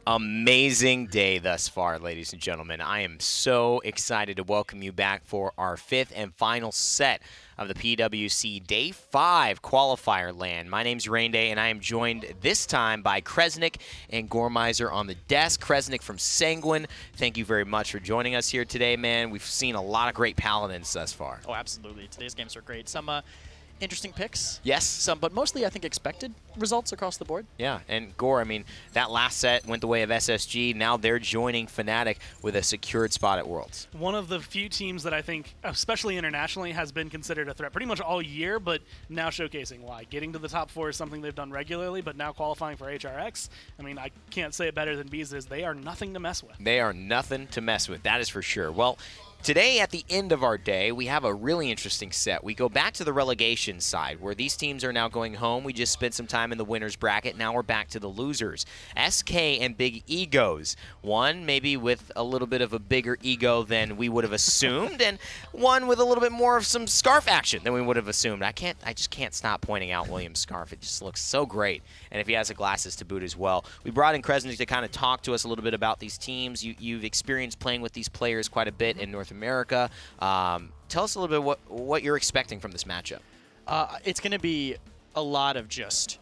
Amazing day thus far, ladies and gentlemen. I am so excited to welcome you back for our fifth and final set of the PWC Day 5 qualifier land. My name's Rainday, and I am joined this time by Kresnik and Gormizer on the desk. Kresnik from Sanguine, thank you very much for joining us here today, man. We've seen a lot of great Paladins thus far. Oh, absolutely. Today's games are great. Some interesting picks. Yes. But mostly, I think, expected results across the board. Yeah, and Gore, I mean, that last set went the way of SSG. Now they're joining Fnatic with a secured spot at Worlds. One of the few teams that I think, especially internationally, has been considered a threat pretty much all year, but now showcasing why. Getting to the top 4 is something they've done regularly, but now qualifying for HRX, I mean, I can't say it better than Bees is. They are nothing to mess with. They are nothing to mess with, that is for sure. Well, today, at the end of our day, we have a really interesting set. We go back to the relegation side, where these teams are now going home. We just spent some time in the winner's bracket. Now we're back to the losers. SK and Big Egos. One maybe with a little bit of a bigger ego than we would have assumed, and one with a little bit more of some scarf action than we would have assumed. I just can't stop pointing out William's scarf. It just looks so great, and if he has the glasses to boot as well. We brought in Kresnik to kind of talk to us a little bit about these teams. You've experienced playing with these players quite a bit in North America. Tell us a little bit what you're expecting from this matchup. It's going to be a lot of just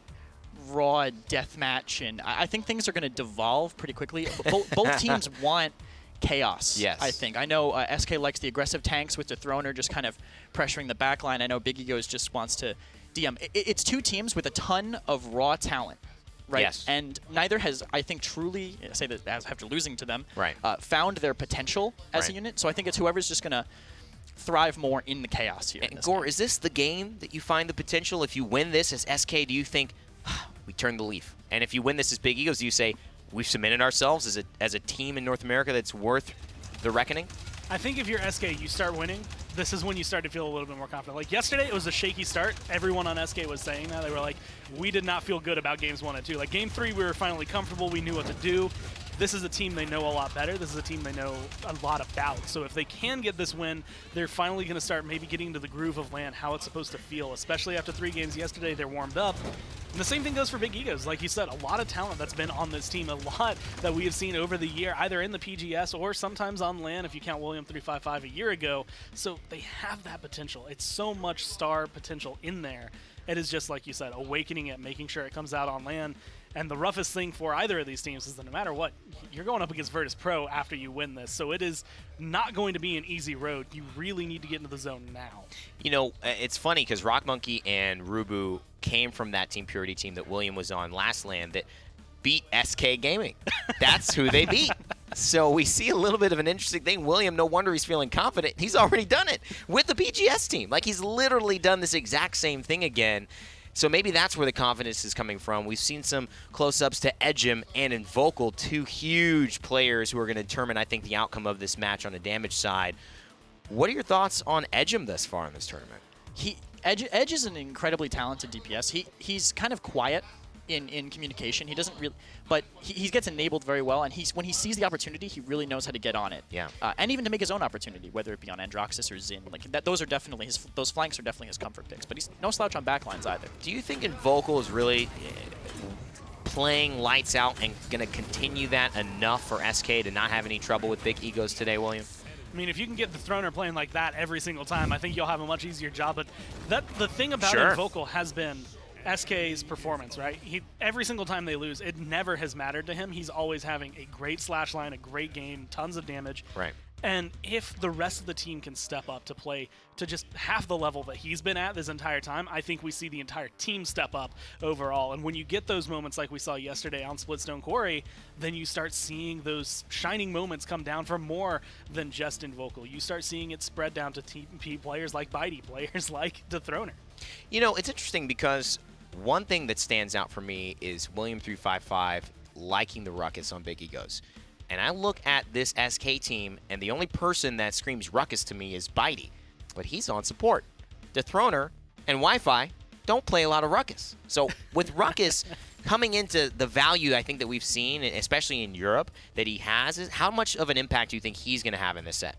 raw deathmatch, and I think things are going to devolve pretty quickly. Both teams want chaos, yes. I think. I know SK likes the aggressive tanks with the Throner just kind of pressuring the backline. I know Big Egos just wants to DM. It's two teams with a ton of raw talent. Right, yes. And neither has, I think, truly, say that after losing to them, right. Found their potential as a unit. So I think it's whoever's just going to thrive more in the chaos here. And Gore, is this the game that you find the potential? If you win this as SK, do you think, we turn the leaf? And if you win this as Big Egos, do you say, we've cemented ourselves as a team in North America that's worth the reckoning? I think if you're SK, you start winning, this is when you start to feel a little bit more confident. Like yesterday, it was a shaky start. Everyone on SK was saying that. They were like, we did not feel good about games 1 and 2. Like game 3, we were finally comfortable. We knew what to do. This is a team they know a lot better. This is a team they know a lot about. So if they can get this win, they're finally going to start maybe getting into the groove of land, how it's supposed to feel, especially after 3 games yesterday. They're warmed up. And the same thing goes for Big Egos. Like you said, a lot of talent that's been on this team, a lot that we have seen over the year, either in the PGS or sometimes on LAN, if you count William 355 a year ago. So they have that potential. It's so much star potential in there. It is just, like you said, awakening it, making sure it comes out on LAN. And the roughest thing for either of these teams is that no matter what, you're going up against Virtus Pro after you win this. So it is not going to be an easy road. You really need to get into the zone now. You know, it's funny because Rock Monkey and Rubu came from that Team Purity team that William was on last LAN that beat SK Gaming. That's who they beat. So we see a little bit of an interesting thing. William, no wonder he's feeling confident. He's already done it with the PGS team. Like, he's literally done this exact same thing again. So maybe that's where the confidence is coming from. We've seen some close-ups to Edgem and Invocal, 2 huge players who are going to determine, I think, the outcome of this match on the damage side. What are your thoughts on Edgem thus far in this tournament? Edge is an incredibly talented DPS. He's kind of quiet in communication. He doesn't really, but he gets enabled very well, and when he sees the opportunity, he really knows how to get on it. Yeah. And even to make his own opportunity, whether it be on Androxus or Xin, like that. Those are definitely those flanks are definitely his comfort picks. But he's no slouch on backlines either. Do you think Invocal is really playing lights out and going to continue that enough for SK to not have any trouble with Big Egos today, William? I mean, if you can get the Throner playing like that every single time, I think you'll have a much easier job. But the thing about Invocal has been SK's performance, right? Every single time they lose, it never has mattered to him. He's always having a great slash line, a great game, tons of damage. Right. And if the rest of the team can step up to play to just half the level that he's been at this entire time, I think we see the entire team step up overall. And when you get those moments like we saw yesterday on Splitstone Quarry, then you start seeing those shining moments come down for more than just Invocal. You start seeing it spread down to TP players like Bitey, players like the Throner. You know, it's interesting because one thing that stands out for me is William 355 liking the ruckus on Big Egos. And I look at this SK team, and the only person that screams ruckus to me is Bitey. But he's on support. The Throner and Wi-Fi don't play a lot of ruckus. So with ruckus coming into the value I think that we've seen, especially in Europe, that he has, how much of an impact do you think he's going to have in this set?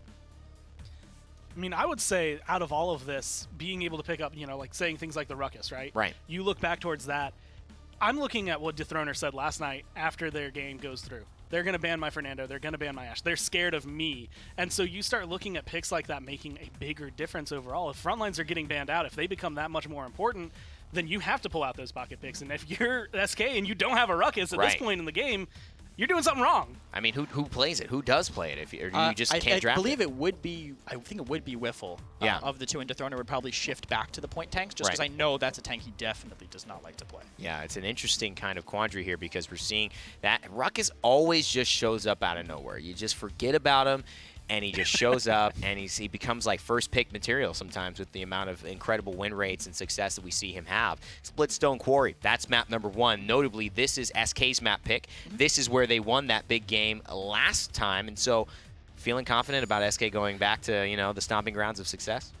I mean, I would say out of all of this, being able to pick up, like saying things like the ruckus, right? Right. You look back towards that. I'm looking at what Dethroner said last night after their game goes through. They're going to ban my Fernando. They're going to ban my Ashe. They're scared of me. And so you start looking at picks like that making a bigger difference overall. If frontlines are getting banned out, if they become that much more important, then you have to pull out those pocket picks. And if you're SK and you don't have a Ruckus at this point in the game, you're doing something wrong. I mean, who plays it? Who does play it? If you just can't draft it? I believe it would be. I think it would be Wiffle. Of the two, and Dethroner would probably shift back to the point tanks, just because I know that's a tank he definitely does not like to play. Yeah, it's an interesting kind of quandary here because we're seeing that Ruckus always just shows up out of nowhere. You just forget about him, and he just shows up, and he becomes like first pick material sometimes with the amount of incredible win rates and success that we see him have. Splitstone Quarry, that's map number 1. Notably, this is SK's map pick. This is where they won that big game last time, and so feeling confident about SK going back to the stomping grounds of success.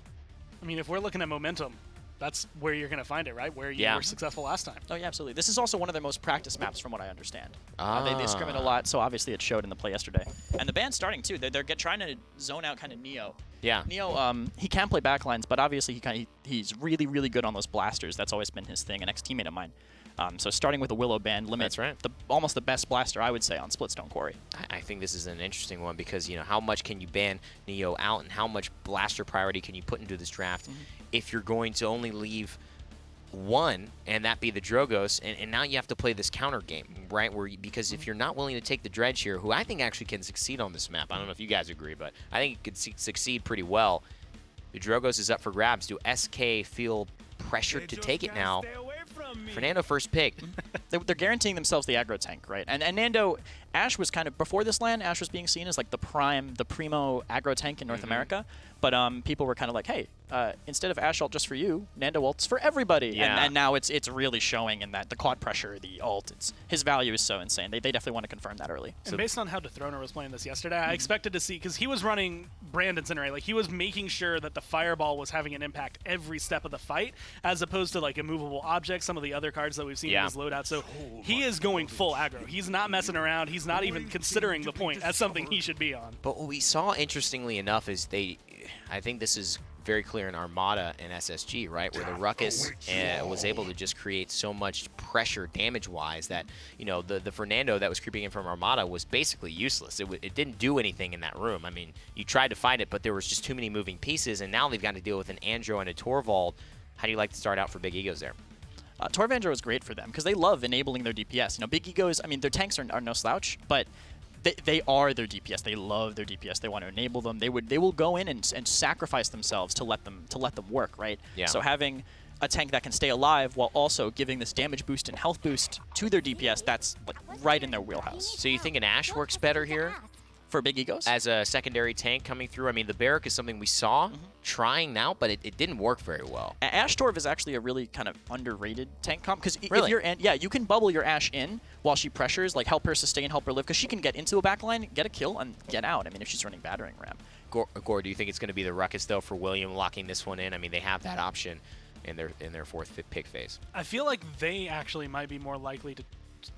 I mean, if we're looking at momentum, that's where you're going to find it, right? Where you were successful last time. Oh, yeah, absolutely. This is also one of their most practiced maps, from what I understand. They scrim it a lot, so obviously it showed in the play yesterday. And the band's starting, too. They're trying to zone out kind of Neo. Yeah. Neo, he can play backlines, but obviously he's really, really good on those blasters. That's always been his thing, an ex-teammate of mine. So starting with a Willow band limits almost the best blaster, I would say, on Splitstone Quarry. I think this is an interesting one because, how much can you ban Neo out and how much blaster priority can you put into this draft if you're going to only leave one, and that be the Drogos, and now you have to play this counter game, right? Because if you're not willing to take the Dredge here, who I think actually can succeed on this map, I don't know if you guys agree, but I think it could succeed pretty well. The Drogos is up for grabs. Do SK feel pressured to take it now? Fernando first pick. They're guaranteeing themselves the aggro tank, right? And Nando, Ashe was kind of, before this LAN, Ashe was being seen as like the primo aggro tank in North America. But people were kind of like, hey, instead of Ashe ult just for you, Nando ult's for everybody. Yeah. And now it's really showing in that the quad pressure, the ult, his value is so insane. They definitely want to confirm that early. And based on how Dethroner was playing this yesterday, I expected to see, because he was running Brand Incinerate, like he was making sure that the fireball was having an impact every step of the fight, as opposed to like immovable objects, some of the other cards that we've seen in his loadout. So he is going full aggro. He's not messing around. He's not even considering the point as something he should be on. But what we saw, interestingly enough, is I think this is very clear in Armada and SSG, right, where the Ruckus was able to just create so much pressure damage-wise that, the Fernando that was creeping in from Armada was basically useless. It didn't do anything in that room. I mean, you tried to find it, but there was just too many moving pieces, and now they've got to deal with an Andro and a Torvald. How do you like to start out for Big Egos there? Torvandro is great for them because they love enabling their DPS. Big Egos, I mean, their tanks are no slouch, but they are their DPS. They love their DPS. They want to enable them. They will go in and sacrifice themselves to let them work, right? Yeah. So having a tank that can stay alive while also giving this damage boost and health boost to their DPS, that's like right in their wheelhouse. So you think an Ashe works better here? For Big Egos? As a secondary tank coming through? I mean, the Barrack is something we saw trying now, but it didn't work very well. Ashe Torv is actually a really kind of underrated tank comp, because really? if you're you can bubble your Ashe in while she pressures, like help her sustain, help her live, because she can get into a backline, get a kill, and get out. I mean, if she's running battering ram. Gore, do you think it's going to be the Ruckus, though, for William locking this one in? I mean, they have that option in their fourth pick phase. I feel like they actually might be more likely to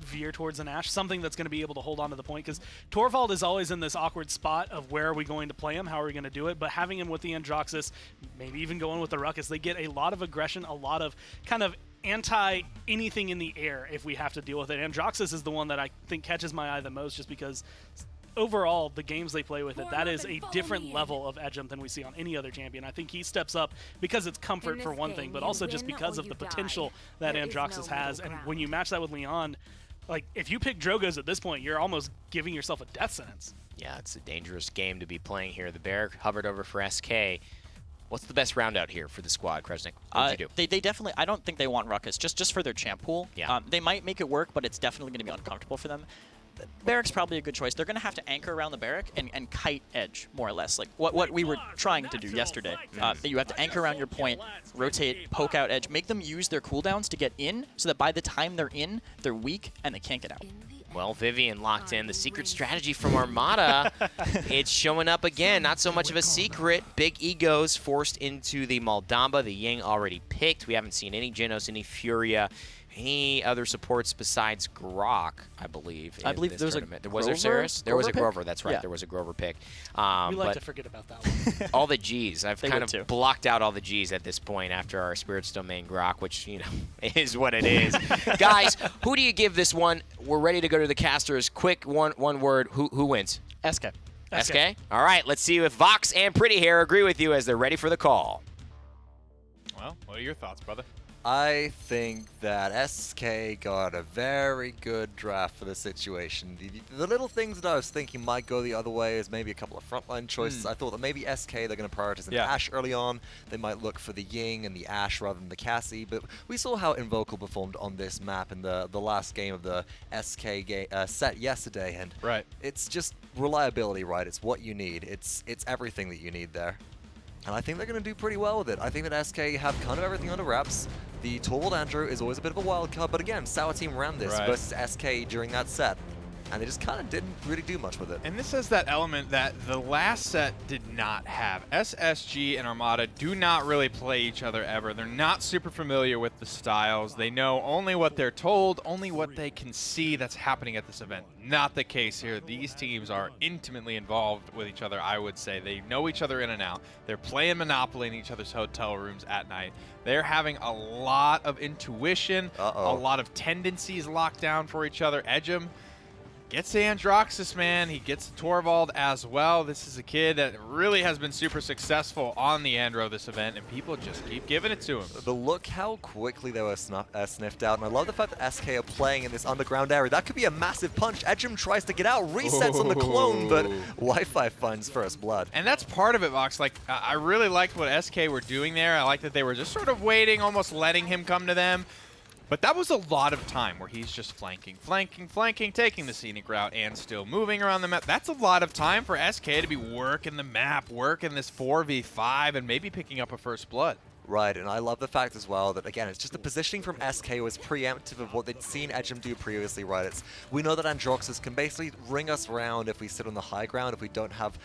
veer towards an Ashe, something that's going to be able to hold on to the point, because Torvald is always in this awkward spot of where are we going to play him, how are we going to do it, but having him with the Androxus, maybe even going with the Ruckus, they get a lot of aggression, a lot of kind of anti-anything in the air if we have to deal with it. Androxus is the one that I think catches my eye the most, just because overall, the games they play with it, that is a different level of edge than we see on any other champion. I think he steps up because it's comfort for one thing, but also just because of the potential that Androxus has. And when you match that with Leon, like, if you pick Drogos at this point, you're almost giving yourself a death sentence. Yeah, it's a dangerous game to be playing here. The Barrack hovered over for SK. What's the best round out here for the squad, Kresnik? What would you do? They definitely, I don't think they want Ruckus, just for their champ pool. Yeah. They might make it work, but it's definitely going to be uncomfortable for them. Barrack's probably a good choice. They're going to have to anchor around the Barrack and kite edge, more or less. Like what we were trying to do yesterday. You have to anchor around your point, rotate, poke out edge, make them use their cooldowns to get in, so that by the time they're in, they're weak and they can't get out. Well, Vivian locked in the secret strategy from Armada. It's showing up again. Not so much of a secret. Big Egos forced into the Maldamba. The Ying already picked. We haven't seen any Genos, any Furia. any other supports besides Grok, I believe. I believe in this there was a tournament. Was there Grover? Saris? There was a Grover pick? Grover. That's right. Yeah. There was a Grover pick. We like but to forget about that one. all the Gs. I've They kind would of too. blocked out all the Gs at this point after our Splitstone main Grok, which, is what it is. Guys, who do you give this one? We're ready to go to the casters. Quick, one word. Who wins? SK. SK? All right, let's see if Vox and Pretty Hair agree with you as they're ready for the call. Well, what are your thoughts, brother? I think that SK got a very good draft for the situation. The little things that I was thinking might go the other way is maybe a couple of frontline choices. I thought that maybe SK, they're going to prioritize an Ashe early on. They might look for the Ying and the Ashe rather than the Cassie. But we saw how Invocal performed on this map in the last game of the SK set yesterday. And it's just reliability, right? It's what you need. It's everything that you need there. And I think they're going to do pretty well with it. I think that SK have kind of everything under wraps. The Torvald Andrew is always a bit of a wild card, but again, Sour Team ran this versus SK during that set. And they just kind of didn't really do much with it. And this has that element that the last set did not have. SSG and Armada do not really play each other ever. They're not super familiar with the styles. They know only what they're told, only what they can see that's happening at this event. Not the case here. These teams are intimately involved with each other, I would say. They know each other in and out. They're playing Monopoly in each other's hotel rooms at night. They're having a lot of intuition, a lot of tendencies locked down for each other. Edgem gets the Androxus, man. He gets Torvald as well. This is a kid that really has been super successful on the Andro this event, and people just keep giving it to him. But look how quickly they were sniffed out, and I love the fact that SK are playing in this underground area. That could be a massive punch. Edgem tries to get out, resets on the clone, but Wi-Fi finds first blood. And that's part of it, Vox. Like, I really liked what SK were doing there. I liked that they were just sort of waiting, almost letting him come to them. But that was a lot of time where he's just flanking, taking the scenic route, and still moving around the map. That's a lot of time for SK to be working the map, working this 4v5, and maybe picking up a first blood. Right, and I love the fact as well that, again, it's just the positioning from SK was preemptive of what they'd seen Edgem do previously, right? We know that Androxus can basically ring us round if we sit on the high ground, if we don't have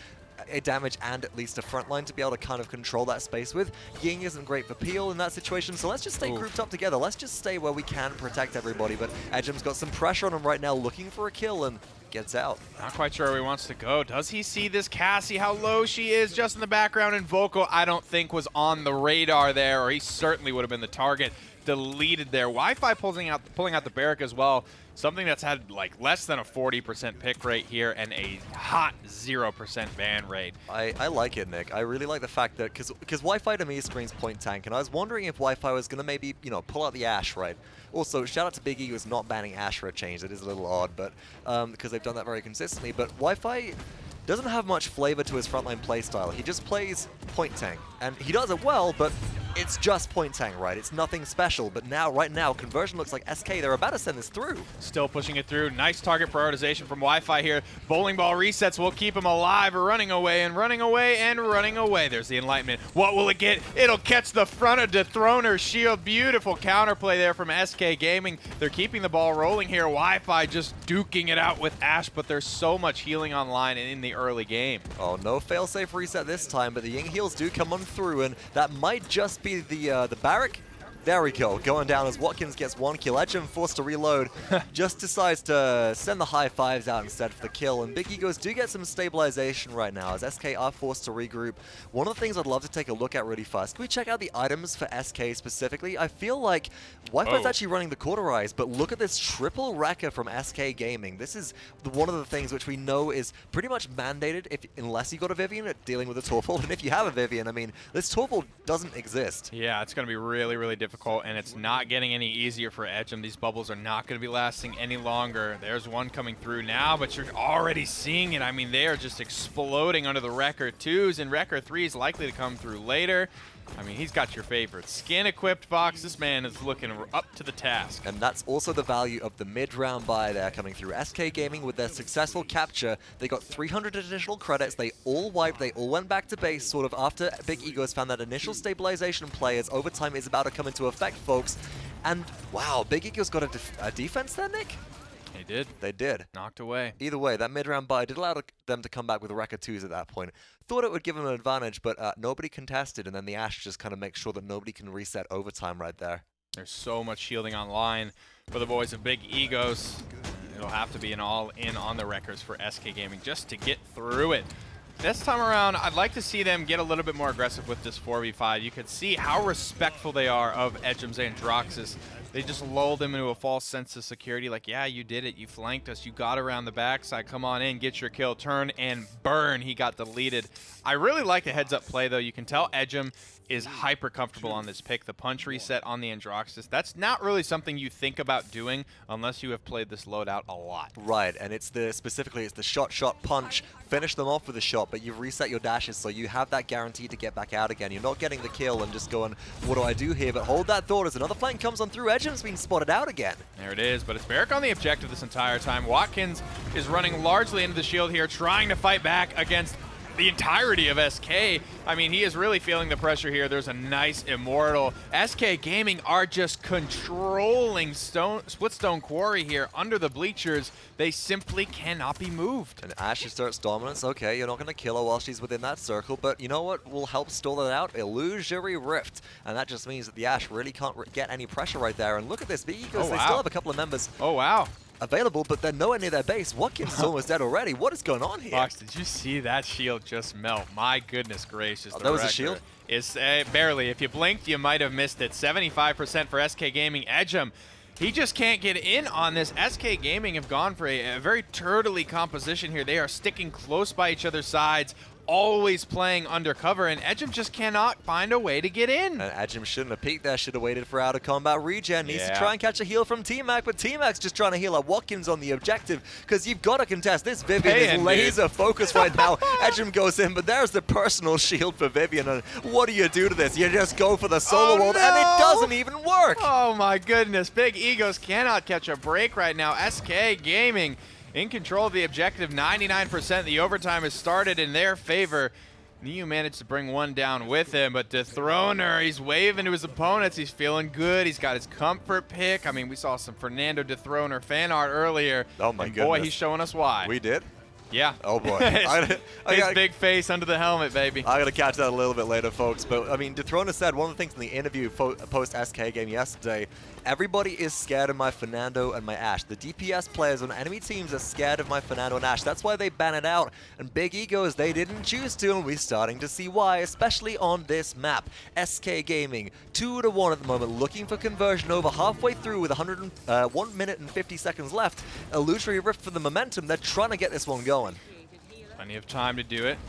a damage and at least a front line to be able to kind of control that space with. Ying isn't great for Peel in that situation, so let's just stay grouped up together. Let's just stay where we can protect everybody, but Edgem's got some pressure on him right now, looking for a kill, and gets out. Not quite sure where he wants to go. Does he see this Cassie, how low she is just in the background? And Vocal, I don't think, was on the radar there, or he certainly would have been the target. Deleted there. Wi-Fi pulling out the barrack as well. Something that's had like less than a 40% pick rate here and a hot 0% ban rate. I like it, Nick. I really like the fact that, because Wi-Fi to me screams point tank, and I was wondering if Wi-Fi was going to maybe, pull out the Ashe, right? Also, shout out to Biggie who's not banning Ashe for a change. That is a little odd, but because they've done that very consistently. But Wi-Fi doesn't have much flavor to his frontline playstyle. He just plays point tank, and he does it well, but it's just point tank, right? It's nothing special, but right now, conversion looks like SK. They're about to send this through. Still pushing it through. Nice target prioritization from Wi-Fi here. Bowling ball resets will keep him alive. Running away and running away and running away. There's the Enlightenment. What will it get? It'll catch the front of Dethroner's shield. Beautiful counterplay there from SK Gaming. They're keeping the ball rolling here. Wi-Fi just duking it out with Ashe, but there's so much healing online in the early game. Oh, no failsafe reset this time, but the Ying heals do come on through, and that might just be the barrack. There we go, going down as Watkins gets one kill. Edgem forced to reload, just decides to send the high fives out instead for the kill. And Big Egos do get some stabilization right now as SK are forced to regroup. One of the things I'd love to take a look at really fast, can we check out the items for SK specifically? I feel like Wi-Fi's actually running the Cauterize, but look at this triple wrecker from SK Gaming. This is one of the things which we know is pretty much mandated unless you got a Vivian at dealing with a Torvald. And if you have a Vivian, I mean, this Torvald doesn't exist. Yeah, it's going to be really, really difficult, and it's not getting any easier for Edgem. These bubbles are not going to be lasting any longer. There's one coming through now, but you're already seeing it. I mean, they are just exploding under the Wrecker 2s, and Wrecker 3 is likely to come through later. I mean, he's got your favorite. Skin-equipped Fox. This man is looking up to the task. And that's also the value of the mid-round buy there coming through. SK Gaming, with their successful capture, they got 300 additional credits. They all wiped. They all went back to base sort of after Big Egos found that initial stabilization play as overtime is about to come into effect, folks. And, wow, Big Egos got a defense there, Nick? They did. They did. Knocked away. Either way, that mid-round buy did allow them to come back with Wrecker 2s at that point. Thought it would give them an advantage, but nobody contested, and then the Ashe just kind of makes sure that nobody can reset overtime right there. There's so much shielding online for the boys of Big Egos. It'll have to be an all-in on the records for SK Gaming just to get through it. This time around, I'd like to see them get a little bit more aggressive with this 4v5. You could see how respectful they are of Edgem's Androxus. They just lulled him into a false sense of security, like, yeah, you did it, you flanked us, you got around the backside, come on in, get your kill, turn and burn. He got deleted. I really like the heads-up play, though. You can tell Edgem is hyper comfortable on this pick. The punch reset on the Androxus, that's not really something you think about doing unless you have played this loadout a lot. Right, and it's specifically it's the shot, punch, finish them off with a shot, but you've reset your dashes, so you have that guarantee to get back out again. You're not getting the kill and just going, what do I do here? But hold that thought as another flank comes on through. Edgem's been spotted out again. There it is, but it's Barrick on the objective this entire time. Watkins is running largely into the shield here, trying to fight back against the entirety of SK. I mean, he is really feeling the pressure here. There's a nice Immortal. SK Gaming are just controlling Splitstone Quarry here under the bleachers. They simply cannot be moved. And Ashe starts dominance. Okay, you're not going to kill her while she's within that circle, but you know what will help stall that out? Illusory Rift. And that just means that the Ashe really can't get any pressure right there. And look at this, Big Egos, they still have a couple of members available, but they're nowhere near their base. Watkins is almost dead already. What is going on here? Fox, did you see that shield just melt? My goodness gracious. That was a shield? It's barely. If you blinked, you might have missed it. 75% for SK Gaming. Edgem, he just can't get in on this. SK Gaming have gone for a very turtley composition here. They are sticking close by each other's sides, always playing undercover, and Edgem just cannot find a way to get in. And Edgem shouldn't have peeked there, should have waited for out of combat regen. Needs to try and catch a heal from T-Mac, but T-Mac's just trying to heal up Watkins on the objective, because you've got to contest. This Vivian is laser focused right now. Edgem goes in, but there's the personal shield for Vivian, and what do you do to this? You just go for the solo ult, and it doesn't even work. Oh my goodness, Big Egos cannot catch a break right now. SK Gaming in control of the objective, 99%. The overtime has started in their favor. Niu managed to bring one down with him, but Dethroner, he's waving to his opponents. He's feeling good. He's got his comfort pick. I mean, we saw some Fernando Dethroner fan art earlier. Oh my goodness. Boy, he's showing us why. We did? Yeah. Oh boy. his big face under the helmet, baby. I gotta catch that a little bit later, folks. But I mean, Dethroner said one of the things in the interview post SK game yesterday, everybody is scared of my Fernando and my Ashe. The DPS players on enemy teams are scared of my Fernando and Ashe. That's why they ban it out. And Big Egos, they didn't choose to, and we're starting to see why, especially on this map. SK Gaming, 2-1 at the moment, looking for conversion over halfway through with 1 minute and 50 seconds left. Illusory Rift for the momentum. They're trying to get this one going. Plenty of time to do it.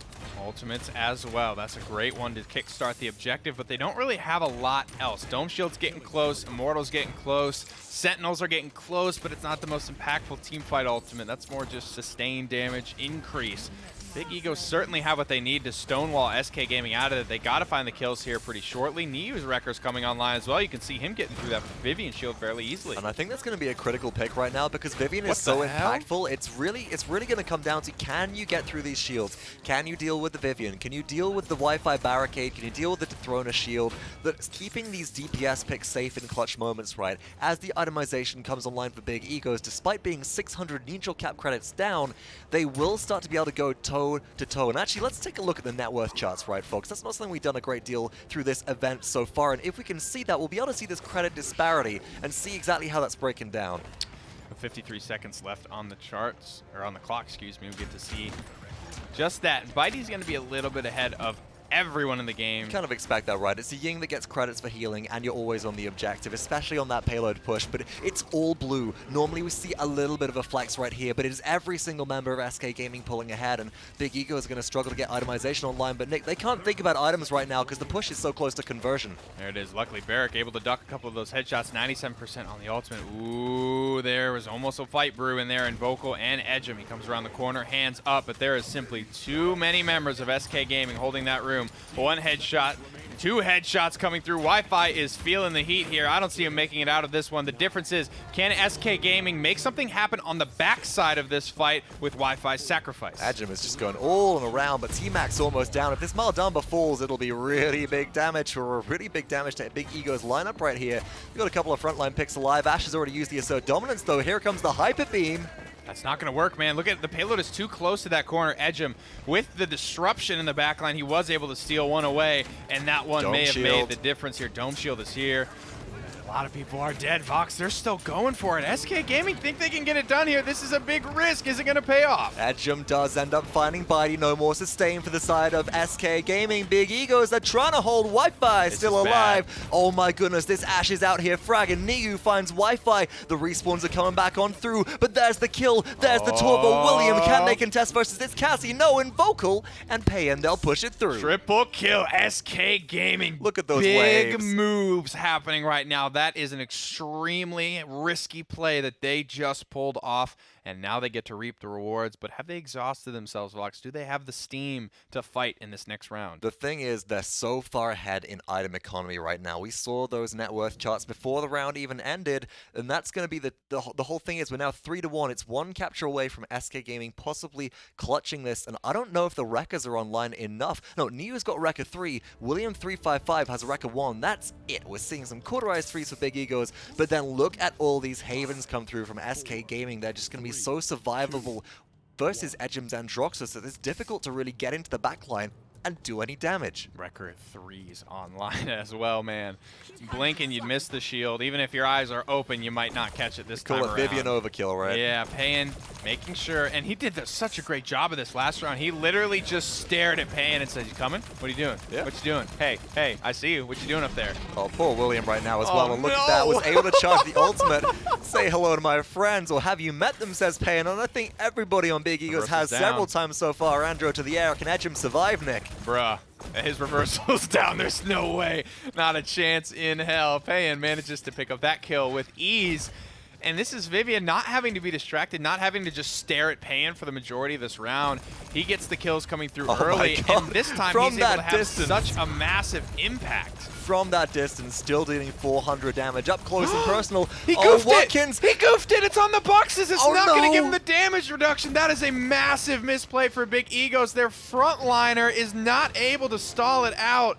Ultimates as well. That's a great one to kickstart the objective, but they don't really have a lot else. Dome Shield's getting close, Immortal's getting close, Sentinels are getting close, but it's not the most impactful teamfight ultimate. That's more just sustained damage increase. Big Egos certainly have what they need to stonewall SK Gaming out of it. They got to find the kills here pretty shortly. Niu's Wrecker's coming online as well. You can see him getting through that Vivian shield fairly easily. And I think that's going to be a critical pick right now because Vivian is so impactful. It's really going to come down to, can you get through these shields? Can you deal with the Vivian? Can you deal with the Wi-Fi barricade? Can you deal with the Dethroner shield? That's keeping these DPS picks safe in clutch moments, right? As the itemization comes online for Big Egos, despite being 600 neutral cap credits down, they will start to be able to go toe to toe. And actually, let's take a look at the net worth charts, right, folks? That's not something we've done a great deal through this event so far. And if we can see that, we'll be able to see this credit disparity and see exactly how that's breaking down. 53 seconds left on the charts, or on the clock, excuse me. We get to see just that. Bitey's going to be a little bit ahead of everyone in the game. Kind of expect that, right? It's a Ying that gets credits for healing, and you're always on the objective, especially on that payload push, but it's all blue. Normally we see a little bit of a flex right here, but it is every single member of SK Gaming pulling ahead, and Big Ego is going to struggle to get itemization online, but Nick, they can't think about items right now because the push is so close to conversion. There it is. Luckily, Barrick able to duck a couple of those headshots, 97% on the ultimate. Ooh, there was almost a fight brew in there in Vocal and Edgem. He comes around the corner, hands up, but there is simply too many members of SK Gaming holding that room. One headshot, two headshots coming through. Wi-Fi is feeling the heat here. I don't see him making it out of this one. The difference is, can SK Gaming make something happen on the backside of this fight with Wi-Fi's sacrifice? Edgem is just going all around, but T-Mac's almost down. If this Maldamba falls, it'll be really big damage, or really big damage to Big Ego's lineup right here. We've got a couple of frontline picks alive. Ashe has already used the Assert Dominance, though. Here comes the Hyper Beam. That's not going to work, man. Look at the payload is too close to that corner. Edgem, with the disruption in the backline, he was able to steal one away, and that one may have made the difference here. Dome Shield is here. lot of people are dead, Vox. They're still going for it. SK Gaming think they can get it done here. This is a big risk. Is it going to pay off? Edgem does end up finding Bitey. No more sustain for the side of SK Gaming. Big Egos, they're trying to hold Wi-Fi still is alive. bad. Oh my goodness, this Ash is out here fragging. Niu finds Wi-Fi. The respawns are coming back on through, but there's the kill. There's the Torvo William. Can they contest versus this Cassie? No, Invocal and Payan, they'll push it through. Triple kill, SK Gaming. Look at those big waves. moves happening right now. That is an extremely risky play that they just pulled off, and now they get to reap the rewards. But have they exhausted themselves, Vox? Do they have the steam to fight in this next round? The thing is, they're so far ahead in item economy right now. We saw those net worth charts before the round even ended, and that's going to be the whole thing is we're now 3-1. It's one capture away from SK Gaming possibly clutching this, and I don't know if the Wreckers are online enough. No, Niu's got Wrecker 3, William 355 has Wrecker 1. That's it. We're seeing some cauterized 3s for Big Egos, but then look at all these Havens come through from SK Gaming. They're just going to be so survivable versus Edgem's Androxus that it's difficult to really get into the backline and do any damage. Wrecker 3's online as well, man. Blink and you'd miss the shield. Even if your eyes are open, you might not catch it this time Call around. it Vivian overkill, right? Yeah, Payan making sure, and he did such a great job of this last round. He literally just stared at Payan and said, "You coming? What are you doing? Yeah. What you doing? Hey, I see you. What you doing up there?" Oh, poor William right now as Oh, well. And look at that, was able to charge the ultimate. Say hello to my friends, or have you met them, says Payan. And I think everybody on Big Egos has Reversal's several down. times so far. Andro to the air. Can Edgem survive, Nick? Bruh. His reversal's down. There's no way. Not a chance in hell. Payan manages to pick up that kill with ease. And this is Vivian not having to be distracted, not having to just stare at Payan for the majority of this round. He gets the kills coming through Oh my early, God. and this time From he's able that to have distance. such a massive impact. From that distance, still dealing 400 damage up close and personal. He Oh, goofed Watkins! it! He goofed it! It's on the boxes! It's Oh, not going to no. give him the damage reduction. That is a massive misplay for Big Egos. Their frontliner is not able to stall it out.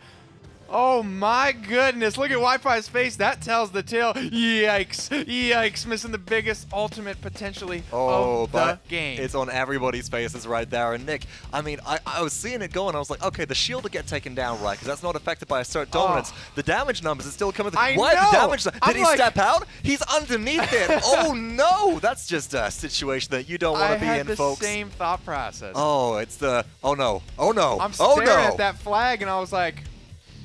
Oh my goodness, look at Wi-Fi's face. That tells the tale. Yikes, yikes, missing the biggest ultimate potentially Oh, of the but game. it's on everybody's faces right there. And Nick, I mean, I was seeing it go, and I was like, okay, the shield will get taken down, right? Because that's not affected by assert dominance. The damage numbers are still coming through. I What? know. The damage? Did I'm he like- step out? He's underneath it. Oh no, that's just a situation that you don't want I to be had in, the folks. same thought process. Oh, it's the oh no, oh no, I'm oh staring no. at that flag and I was like,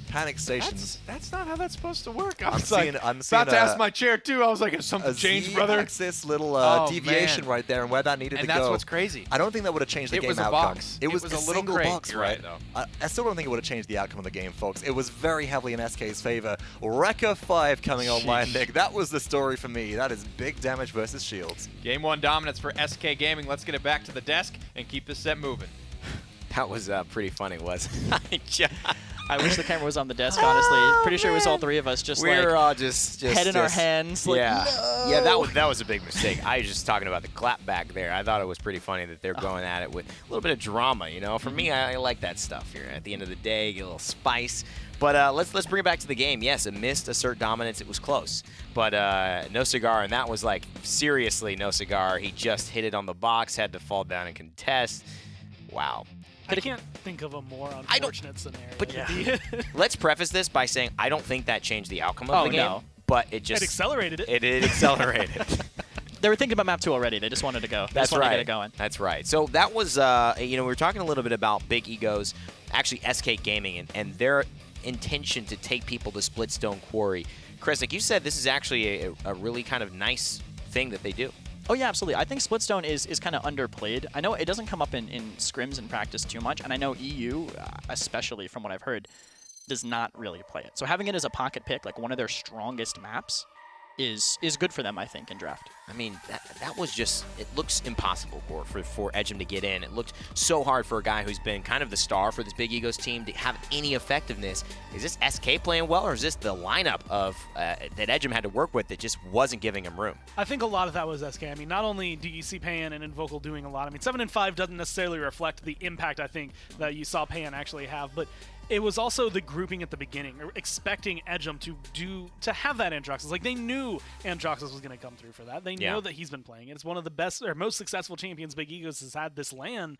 Panic stations. that's not how that's supposed to work. I I'm was seeing- like, I'm seeing about to a- ask my chair too. I was like, has something A changed, brother? Z-axis little Oh, deviation man. right there, and where that needed And to that's go. what's crazy. I don't think that would have changed the It game was a outcome. box. It was a a little single crate. box, You're right, though. I still don't think it would have changed the outcome of the game, folks. It was very heavily in SK's favor. Wrecker 5 coming online, Sheesh. Nick. That was the story for me. That is big damage versus shields. Game 1 dominance for SK Gaming. Let's get it back to the desk and keep this set moving. That was pretty funny, wasn't it? I wish the camera was on the desk, honestly. Pretty sure it was all three of us just We were like all just head in our hands. Like, yeah, no. yeah, that was a big mistake. I was just talking about the clap back there. I thought it was pretty funny that they're going at it with a little bit of drama. You know, for me, I like that stuff here. At the end of the day, get a little spice. But let's bring it back to the game. Yes, it missed assert dominance. It was close, but no cigar, and that was like seriously no cigar. He just hit it on the box, had to fall down and contest. Wow. I can't think of a more I don't- unfortunate scenario. but- to be in. Let's preface this by saying I don't think that changed the outcome of Oh, the game, no. but it It just accelerated it. It accelerated. They were thinking about map 2 already. They just wanted to go. They That's just wanted right. to get it going. That's right. So that was, we were talking a little bit about Big Egos, actually SK Gaming, and their intention to take people to Splitstone Quarry. Chris, like you said, this is actually a really kind of nice thing that they do. Oh, yeah, absolutely. I think Splitstone is kind of underplayed. I know it doesn't come up in scrims in practice too much, and I know EU, especially from what I've heard, does not really play it. So having it as a pocket pick, like one of their strongest maps, is good for them, I think, in draft. I mean, that was just, it looks impossible for Edgem to get in. It looked so hard for a guy who's been kind of the star for this Big Egos team to have any effectiveness. Is this SK playing well, or is this the lineup of that Edgem had to work with that just wasn't giving him room? I think a lot of that was SK. I mean, not only do you see Payan and Invocal doing a lot. I mean, 7 and 5 doesn't necessarily reflect the impact I think that you saw Payan actually have, but it was also the grouping at the beginning, or expecting Edgem to have that Androxus. Like, they knew Androxus was going to come through for that. They know that he's been playing it. It's one of the best or most successful champions Big Egos has had this LAN,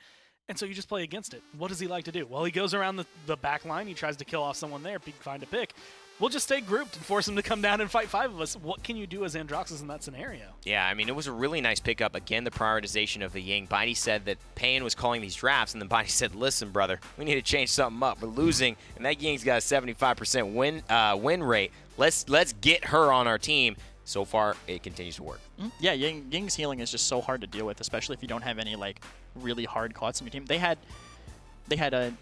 and so you just play against it. What does he like to do? Well, he goes around the back line. He tries to kill off someone there, find a pick. we'll just stay grouped and force them to come down and fight 5 of us. What can you do as Androxus in that scenario? Yeah, I mean, it was a really nice pickup. Again, the prioritization of the Ying. Bitey said that Payan was calling these drafts, and then Bitey said, listen, brother, we need to change something up. We're losing, and that Ying's got a 75% win rate. Let's get her on our team. So far, it continues to work. Yeah, Ying's healing is just so hard to deal with, especially if you don't have any like really hard caughts in your team. They had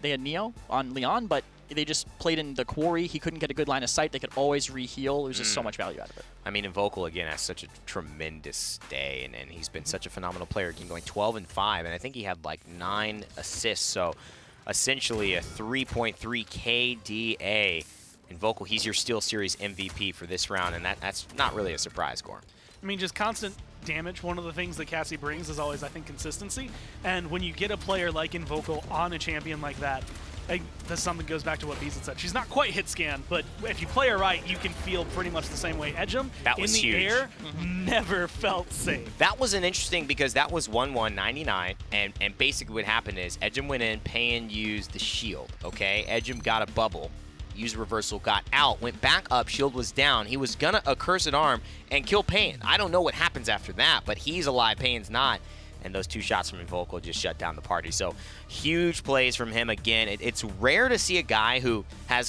Neo on Leon, but they just played in the Quarry. He couldn't get a good line of sight. They could always re-heal. There was just so much value out of it. I mean, Invocal, again, has such a tremendous day, and he's been such a phenomenal player. Again, going 12-5, and I think he had like 9 assists, so essentially a 3.3 KDA. Invocal, he's your Steel Series MVP for this round, and that's not really a surprise, Gore. I mean, just constant damage. One of the things that Cassie brings is always, I think, consistency. And when you get a player like Invocal on a champion like that, this something goes back to what Beeson said. She's not quite hit scan, but if you play her right, you can feel pretty much the same way. Edgem in the air never felt safe. That was an interesting because that was 1-1-99, and basically what happened is Edgem went in, Payan used the shield, okay? Edgem got a bubble, used reversal, got out, went back up, shield was down. He was gonna accursed arm and kill Payan. I don't know what happens after that, but he's alive, Payan's not. And those 2 shots from Invocal just shut down the party. So huge plays from him again. It's rare to see a guy who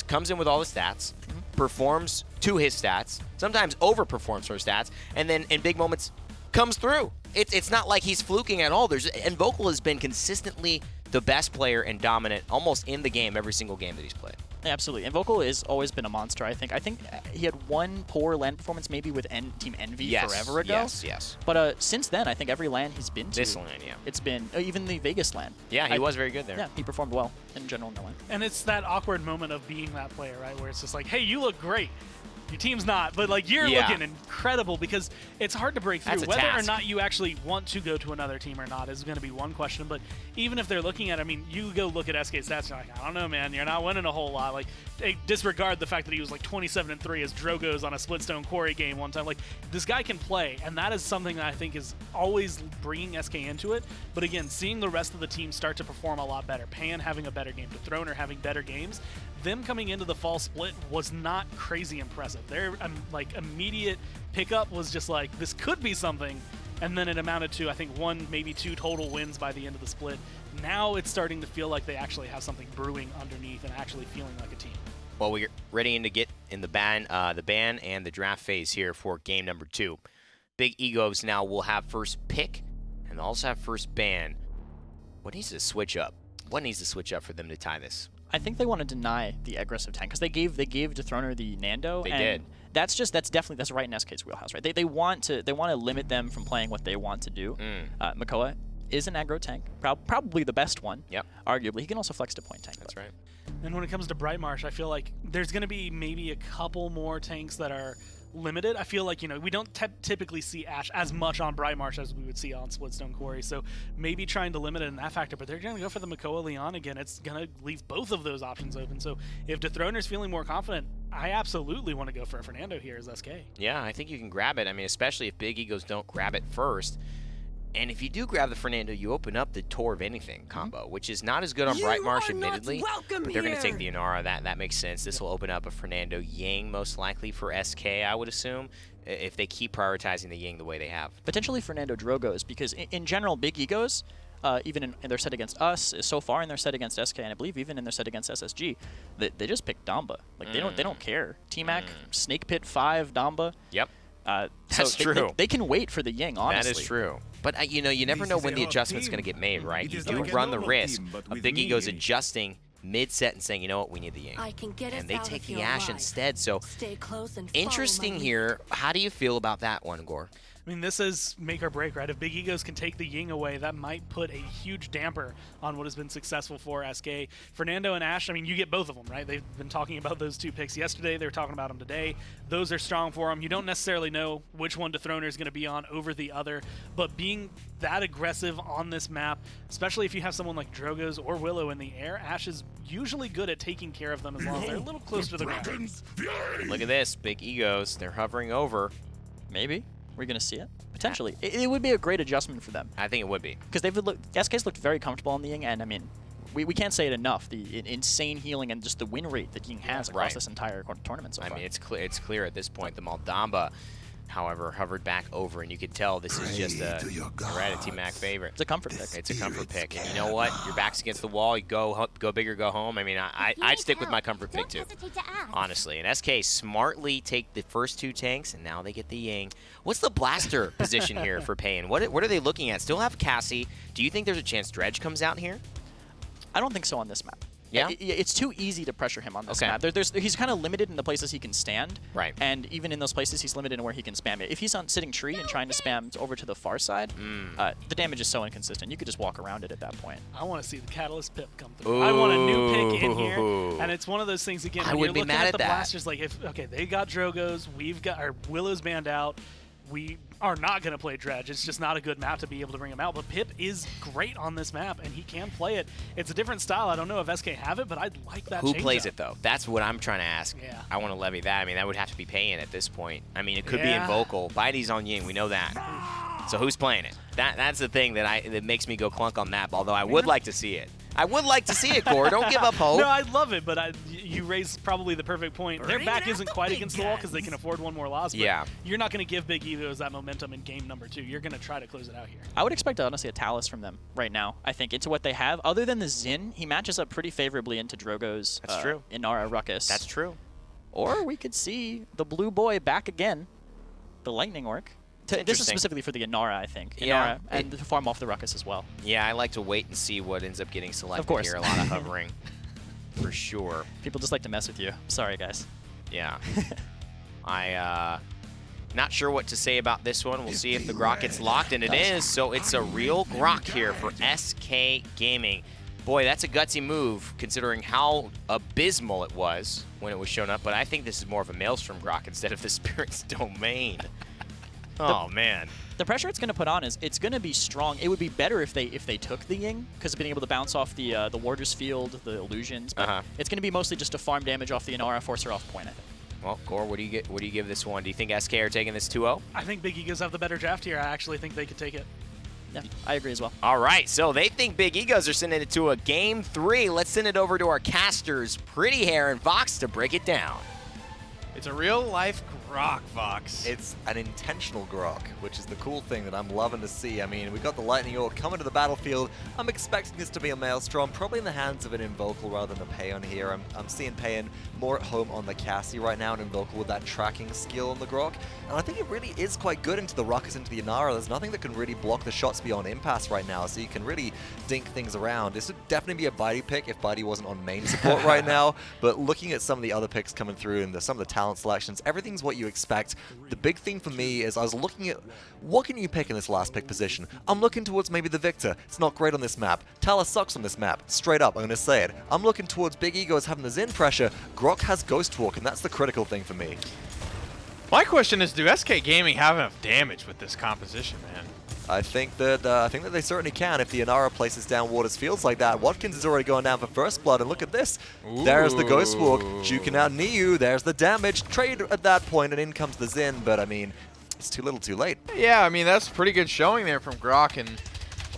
comes in with all the stats, performs to his stats, sometimes overperforms for his stats, and then in big moments comes through. It's not like he's fluking at all. Invocal has been consistently the best player and dominant almost in the game every single game that he's played. Absolutely. Invocal has always been a monster, I think. I think he had one poor LAN performance maybe with Team Envy forever ago. Yes. But since then, I think every LAN he's been to, this LAN, yeah. It's been, even the Vegas LAN. Yeah, he was very good there. Yeah, he performed well in general in the LAN. And it's that awkward moment of being that player, right, where it's just like, hey, you look great. Your team's not, but like you're looking incredible because it's hard to break through. Whether or not you actually want to go to another team or not is going to be one question. But even if they're looking at, I mean, you go look at SK stats, you're like, I don't know, man, you're not winning a whole lot. Like, disregard the fact that he was like 27-3 as Drogo's on a Splitstone Quarry game one time. Like, this guy can play, and that is something that I think is always bringing SK into it. But again, seeing the rest of the team start to perform a lot better, Pan having a better game, Dethroner having better games, them coming into the fall split was not crazy impressive. Their like immediate pickup was just like, this could be something, and then it amounted to, I think, 1, maybe 2 total wins by the end of the split. Now it's starting to feel like they actually have something brewing underneath and actually feeling like a team. Well, we're ready to get in the ban and the draft phase here for game number 2. Big Egos now will have first pick and they'll also have first ban. What needs to switch up? What needs to switch up for them to tie this? I think they want to deny the aggressive tank because they gave Dethroner the Nando. They and did. That's right in SK's wheelhouse, right? They want to limit them from playing what they want to do. Makoa is an aggro tank, probably the best one. Yep. Arguably, he can also flex to point tank. That's right. And when it comes to Brightmarsh, I feel like there's going to be maybe a couple more tanks that are limited. I feel like, we don't typically see Ashe as much on Brightmarsh as we would see on Splitstone Quarry, so maybe trying to limit it in that factor, but they're going to go for the Makoa Leon again. It's going to leave both of those options open, so if Dethroner's feeling more confident, I absolutely want to go for a Fernando here as SK. Yeah, I think you can grab it. I mean, especially if Big Egos don't grab it first. And if you do grab the Fernando, you open up the Tour of Anything combo, which is not as good on Brightmarsh, admittedly. But they're going to take the Inara. That makes sense. This will open up a Fernando Ying, most likely, for SK, I would assume, if they keep prioritizing the Ying the way they have. Potentially Fernando Drogos, because in general, Big Egos, even in their set against us, so far in their set against SK, and I believe even in their set against SSG, they just pick Damba. Like, they don't care. T-Mac, Snake Pit 5, Damba. Yep. That's true. They can wait for the Ying, honestly. That is true. But, you never know when the adjustment's going to get made, right? You do run the risk of Big Egos adjusting mid-set and saying, you know what, we need the Ying. And they take the Ashe instead. So, interesting here. How do you feel about that one, Gore? I mean, this is make or break, right? If Big Egos can take the Ying away, that might put a huge damper on what has been successful for SK. Fernando and Ashe, I mean, you get both of them, right? They've been talking about those 2 picks yesterday. They were talking about them today. Those are strong for them. You don't necessarily know which one Dethroner is going to be on over the other, but being that aggressive on this map, especially if you have someone like Drogos or Willow in the air, Ashe is usually good at taking care of them as long as they're a little close to the ground. Look at this. Big Egos. They're hovering over. Maybe. We're going to see it? Potentially. It would be a great adjustment for them. I think it would be. Because SK's looked very comfortable on the Ying, and I mean, we can't say it enough. The insane healing and just the win rate that Ying has across Right. this entire tournament so far. I mean, it's clear at this point. The Moldamba, however, hovered back over, and you could tell this is just a Heredity Mac favorite. It's a comfort pick. It's a comfort pick, and you know what? Your back's against the wall. You go big or go home. I mean, I'd stick with my comfort pick too, honestly. And SK smartly take the first 2 tanks, and now they get the Ying. What's the blaster position here for Payin? What are they looking at? Still have Cassie. Do you think there's a chance Dredge comes out here? I don't think so on this map. Yeah? It's too easy to pressure him on this Okay. map. He's kind of limited in the places he can stand. Right. And even in those places, he's limited in where he can spam it. If he's on sitting tree and trying to spam over to the far side, the damage is so inconsistent. You could just walk around it at that point. I want to see the Catalyst Pip come through. I want a new pick in here, Ooh. and it's one of those things again. I When wouldn't be you're looking mad at at the that. blasters, like okay, they got Drogos, we've got our Willow's banned out. We are not going to play Dredge. It's just not a good map to be able to bring him out. But Pip is great on this map, and he can play it. It's a different style. I don't know if SK have it, but I'd like that Who change plays up. it, though? That's what I'm trying to ask. Yeah. I want to levy that. I mean, that would have to be Payin at this point. I mean, it could be Yeah. Invocal. Bitey's on Ying. We know that. So who's playing it? That's the thing that makes me go clunk on that, although I would like to see it. I would like to see it, Core. Don't give up hope. No, I love it, but you raised probably the perfect point. Their back isn't quite against the wall because they can afford one more loss. But Yeah. you're not going to give Big Egos that momentum in game number 2. You're going to try to close it out here. I would expect, honestly, a Talus from them right now, I think, into what they have. Other than the Xin, he matches up pretty favorably into Drogo's That's true. Inara Ruckus. That's true. Or we could see the blue boy back again, the Lightning Orc. This is Interesting. specifically for the Inara, I think. Yeah. Inara, and to farm off the Ruckus as well. Yeah, I like to wait and see what ends up getting selected Of course. here. A lot of hovering, for sure. People just like to mess with you. Sorry, guys. Yeah. Not sure what to say about this one. We'll see if the Grok gets locked, and it is. So it's a real Grok here for SK Gaming. Boy, that's a gutsy move, considering how abysmal it was when it was shown up. But I think this is more of a Maelstrom Grok instead of the Spirit's Domain. Oh, man. The pressure it's going to put on is it's going to be strong. It would be better if they took the Ying because of being able to bounce off the Warder's Field, the illusions. But it's going to be mostly just to farm damage off the Inara, force her off point, I think. Well, Gore, what do you give this one? Do you think SK are taking this 2-0? I think Big Egos have the better draft here. I actually think they could take it. Yeah, I agree as well. All right, so they think Big Egos are sending it to a Game 3. Let's send it over to our casters, Pretty Hair and Vox, to break it down. It's a real-life Grok, Vox. It's an intentional Grok, which is the cool thing that I'm loving to see. I mean, we got the Lightning Orc coming to the battlefield. I'm expecting this to be a Maelstrom, probably in the hands of an Invocal rather than a Payon here. I'm seeing Payon more at home on the Cassie right now, and Invocal with that tracking skill on the Grok. And I think it really is quite good into the Ruckus, into the Inara. There's nothing that can really block the shots beyond Impasse right now, so you can really dink things around. This would definitely be a Bitey pick if Bitey wasn't on main support right now, but looking at some of the other picks coming through and some of the talent selections, everything's what you expect. The big thing for me is I was looking at what can you pick in this last pick position. I'm looking towards maybe the Victor. It's not great on this map. Talus sucks on this map. Straight up, I'm going to say it. I'm looking towards Big Egos having the Xin pressure. Grok has Ghost Walk, and that's the critical thing for me. My question is, do SK Gaming have enough damage with this composition, man? I think that they certainly can if the Inara places down Waters Fields like that. Watkins is already going down for first blood, and look at this. There's the Ghost Walk, juking out Niu, there's the damage. Trade at that point, and in comes the Xin, but I mean, it's too little too late. Yeah, I mean, that's pretty good showing there from Grok, and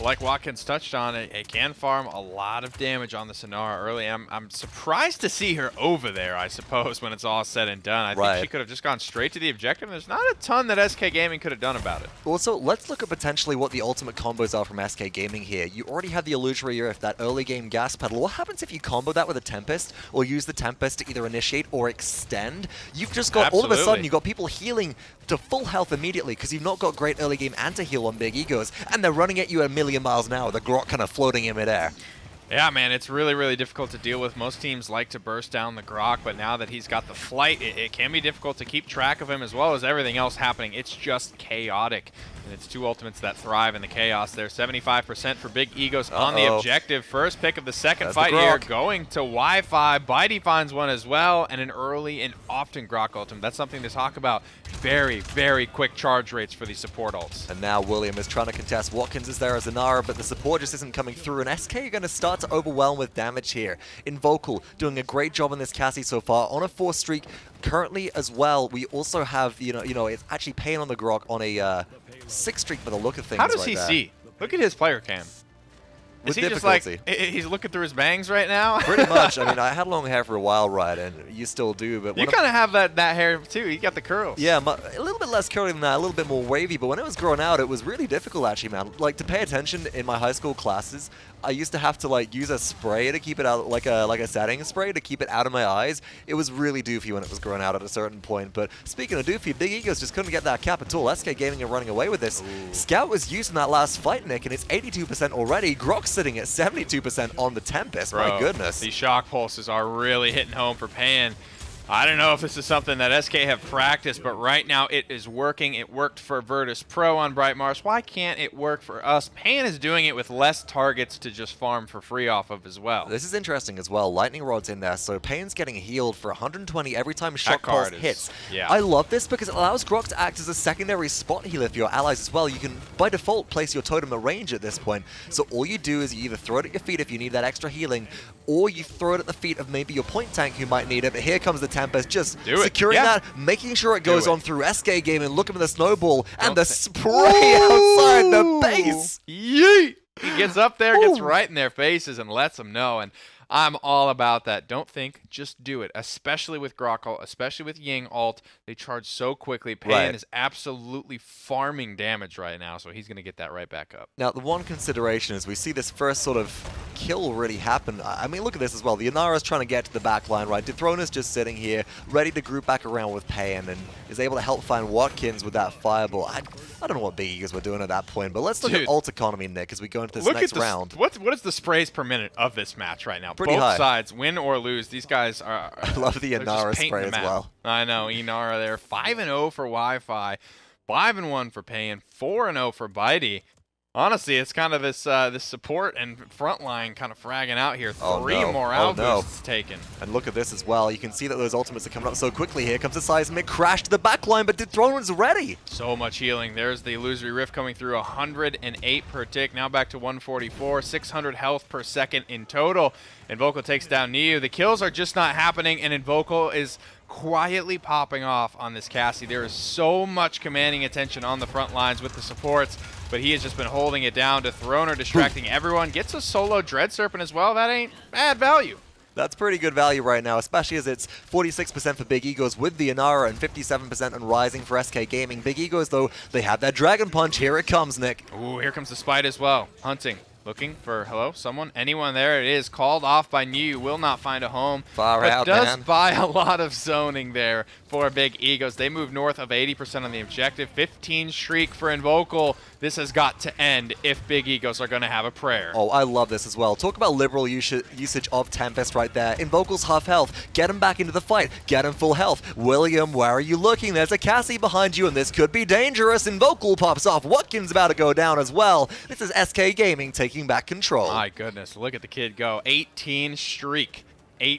like Watkins touched on, it can farm a lot of damage on the Sonara early. I'm surprised to see her over there, I suppose, when it's all said and done. I think she could have just gone straight to the objective, and there's not a ton that SK Gaming could have done about it. Also, let's look at potentially what the ultimate combos are from SK Gaming here. You already have the Illusory Ear, if that early game gas pedal. What happens if you combo that with a Tempest, or use the Tempest to either initiate or extend? You've just got, all of a sudden, you've got people healing to full health immediately because you've not got great early game anti-heal on Big Egos, and they're running at you at a million miles an hour, the Grok kind of floating in midair. Yeah, man, it's really, really difficult to deal with. Most teams like to burst down the Grok, but now that he's got the flight, it can be difficult to keep track of him as well as everything else happening. It's just chaotic. And it's two ultimates that thrive in the chaos there. 75% for Big Egos on the objective. First pick of the second fight here going to Wi-Fi. Bitey finds one as well, and an early and often Grok ultimate. That's something to talk about. Very, very quick charge rates for the support ults. And now William is trying to contest. Watkins is there as Inara, but the support just isn't coming through. And SK are going to start to overwhelm with damage here. Invocal doing a great job on this Cassie so far. On a 4 streak currently as well. We also have, you know, it's actually Payin on the Grok on a 6 streak by the look of things. How does he see? Look at his player cam. with Is he just difficulty. like, he's looking through his bangs right now? Pretty much. I mean, I had long hair for a while, right, and you still do, but You kind of have that hair too. You got the curls. yeah, a little bit less curly than that, a little bit more wavy, but when it was growing out, it was really difficult actually, man. Like, to pay attention in my high school classes, I used to have to like use a spray to keep it out, like a setting spray to keep it out of my eyes. It was really doofy when it was growing out at a certain point. But speaking of doofy, Big Egos just couldn't get that cap at all. SK Gaming are running away with this. Ooh. Scout was used in that last fight, Nick, and it's 82% already. Grok's sitting at 72% on the Tempest. Bro, My goodness. These shock pulses are really hitting home for Pan. I don't know if this is something that SK have practiced, but right now it is working. It worked for Virtus Pro on Brightmarsh. Why can't it work for us? Pan is doing it with less targets to just farm for free off of as well. This is interesting as well. Lightning Rod's in there, so Pain's getting healed for 120 every time Shock Pulse card is- hits. yeah. I love this because it allows Grok to act as a secondary spot healer for your allies as well. You can, by default, place your totem at range at this point. So all you do is you either throw it at your feet if you need that extra healing, or you throw it at the feet of maybe your point tank who might need it. But here comes the Tempest, just Do it. securing Yeah. that, making sure it goes it. on through SK Gaming. Look at the snowball and Don't the say- spray outside the base. Yeet! He gets up there, gets Ooh. right in their faces, and lets them know. And I'm all about that. Don't think, just do it. Especially with Grokle, especially with Ying ult. They charge so quickly. Pan Right. is absolutely farming damage right now, so he's going to get that right back up. Now, the one consideration is we see this first sort of kill really happen. I mean, look at this as well. The Inara's trying to get to the back line, right? Dethroner's just sitting here, ready to group back around with Payan, and is able to help find Watkins with that fireball. I don't know what Big Eagles were doing at that point, but let's look Dude. at ult economy, Nick, as we go into this Look next at the, round. What is the sprays per minute of this match right now? Pretty Both high. sides, win or lose, these guys are. I love the they're just Inara painting spray the as map. well. I know, Inara there, 5-0 for Wi-Fi, 5-1 for Payan, 4-0 for Bitey. Honestly, it's kind of this this support and front line kind of fragging out here. Oh, Three no. morale Oh, no. boosts taken. And look at this as well. You can see that those ultimates are coming up so quickly. Here comes the seismic crash to the back line, but Dethroner's ready. So much healing. There's the illusory rift coming through, 108 per tick. Now back to 144, 600 health per second in total. Invocal takes down Niu. The kills are just not happening, and Invocal is quietly popping off on this Cassie. There is so much commanding attention on the front lines with the supports, but he has just been holding it down. Dethroner distracting everyone. Gets a solo Dread Serpent as well. That ain't bad value. That's pretty good value right now, especially as it's 46% for Big Egos with the Inara and 57% on Rising for SK Gaming. Big Egos, though, they have that Dragon Punch. Here it comes, Nick. Ooh, here comes the Spite as well. Hunting. Looking for, hello, someone? Anyone there? It is called off by Niu. Will not find a home. Far but out, does man. buy a lot of zoning there for Big Egos. They move north of 80% on the objective. 15 streak for Invocal. This has got to end if Big Egos are going to have a prayer. Oh, I love this as well. Talk about liberal usage of Tempest right there. Invocal's half health. Get him back into the fight. Get him full health. William, where are you looking? There's a Cassie behind you, and this could be dangerous. Invocal pops off. Watkins about to go down as well. This is SK Gaming taking back control. My goodness, look at the kid go. 18 streak.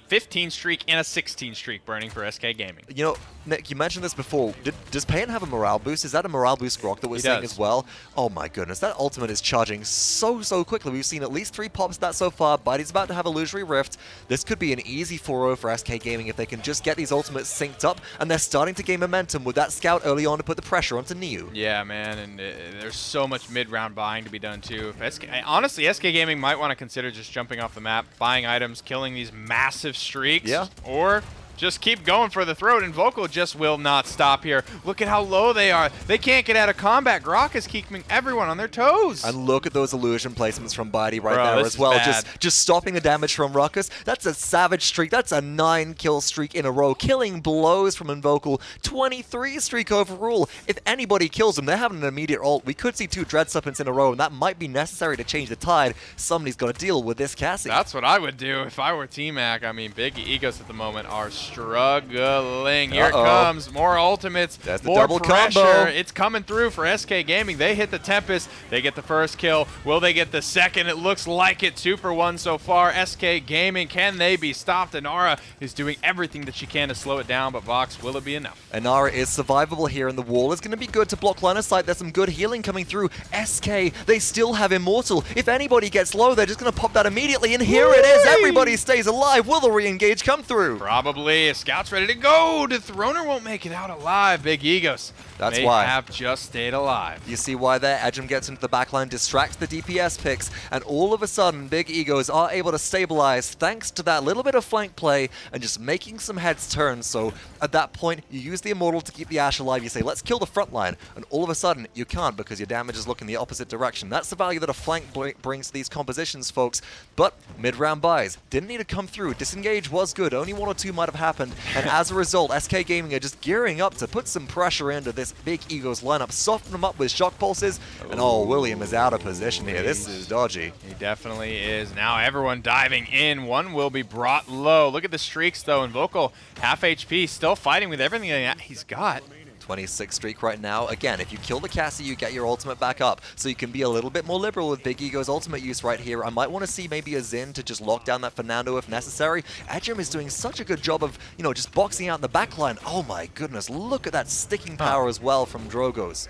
15 streak and a 16 streak burning for SK Gaming. You know, Nick, you mentioned this before. Does Payan have a morale boost? Is that a morale boost Grok that we're He seeing does. as well? Oh my goodness, that ultimate is charging so quickly. We've seen at least 3 pops of that so far. Bitey's about to have Illusory Rift. This could be an easy 4-0 for SK Gaming if they can just get these ultimates synced up, and they're starting to gain momentum with that scout early on to put the pressure onto Niu. Yeah, man, and there's so much mid-round buying to be done too. If honestly, SK Gaming might want to consider just jumping off the map, buying items, killing these massive streaks, Yeah. or just keep going for the throat, and Vocal just will not stop here. Look at how low they are. They can't get out of combat. Grok is keeping everyone on their toes. And look at those illusion placements from Bitey right Bro, there this as is well. bad. Just stopping the damage from Ruckus. That's a savage streak. That's a 9-kill streak in a row. Killing blows from Invocal. 23 streak overall. If anybody kills him, they're having an immediate ult. We could see 2 Dread Serpents in a row, and that might be necessary to change the tide. Somebody's got to deal with this Cassie. That's what I would do if I were T-Mac. I mean, Big Egos at the moment are struggling. Here it Uh-oh. comes. More ultimates. That's the more double pressure. combo. It's coming through for SK Gaming. They hit the Tempest. They get the first kill. Will they get the second? It looks like it. 2 for 1 so far. SK Gaming, can they be stopped? Inara is doing everything that she can to slow it down, but Vox, will it be enough? Inara is survivable here, and the wall is going to be good to block line of sight. There's some good healing coming through. SK, they still have Immortal. If anybody gets low, they're just going to pop that immediately, and here it is. Everybody stays alive. Will the re-engage come through? Probably. quickly. Scout's ready to go. Dethroner won't make it out alive. Big Egos That's may why. have just stayed alive. You see why there? Edgem gets into the backline, distracts the DPS picks, and all of a sudden, Big Egos are able to stabilize thanks to that little bit of flank play and just making some heads turn. So at that point, you use the Immortal to keep the Ashe alive. You say, let's kill the front line, and all of a sudden, you can't because your damage is looking the opposite direction. That's the value that a flank brings to these compositions, folks. But mid-round buys didn't need to come through. Disengage was good. Only 1 or 2 might have happened, and as a result, SK Gaming are just gearing up to put some pressure into this Big Egos lineup, soften them up with shock pulses, and oh, William is out of position here. This is dodgy. He definitely is. Now everyone diving in. One will be brought low. Look at the streaks, though. Invocal, half HP, still fighting with everything that he's got. 26 streak right now. Again, if you kill the Cassie, you get your ultimate back up. So you can be a little bit more liberal with Big Ego's ultimate use right here. I might want to see maybe a Xin to just lock down that Fernando if necessary. Edgem is doing such a good job of, you know, just boxing out in the backline. Oh my goodness, look at that sticking power as well from Drogoz.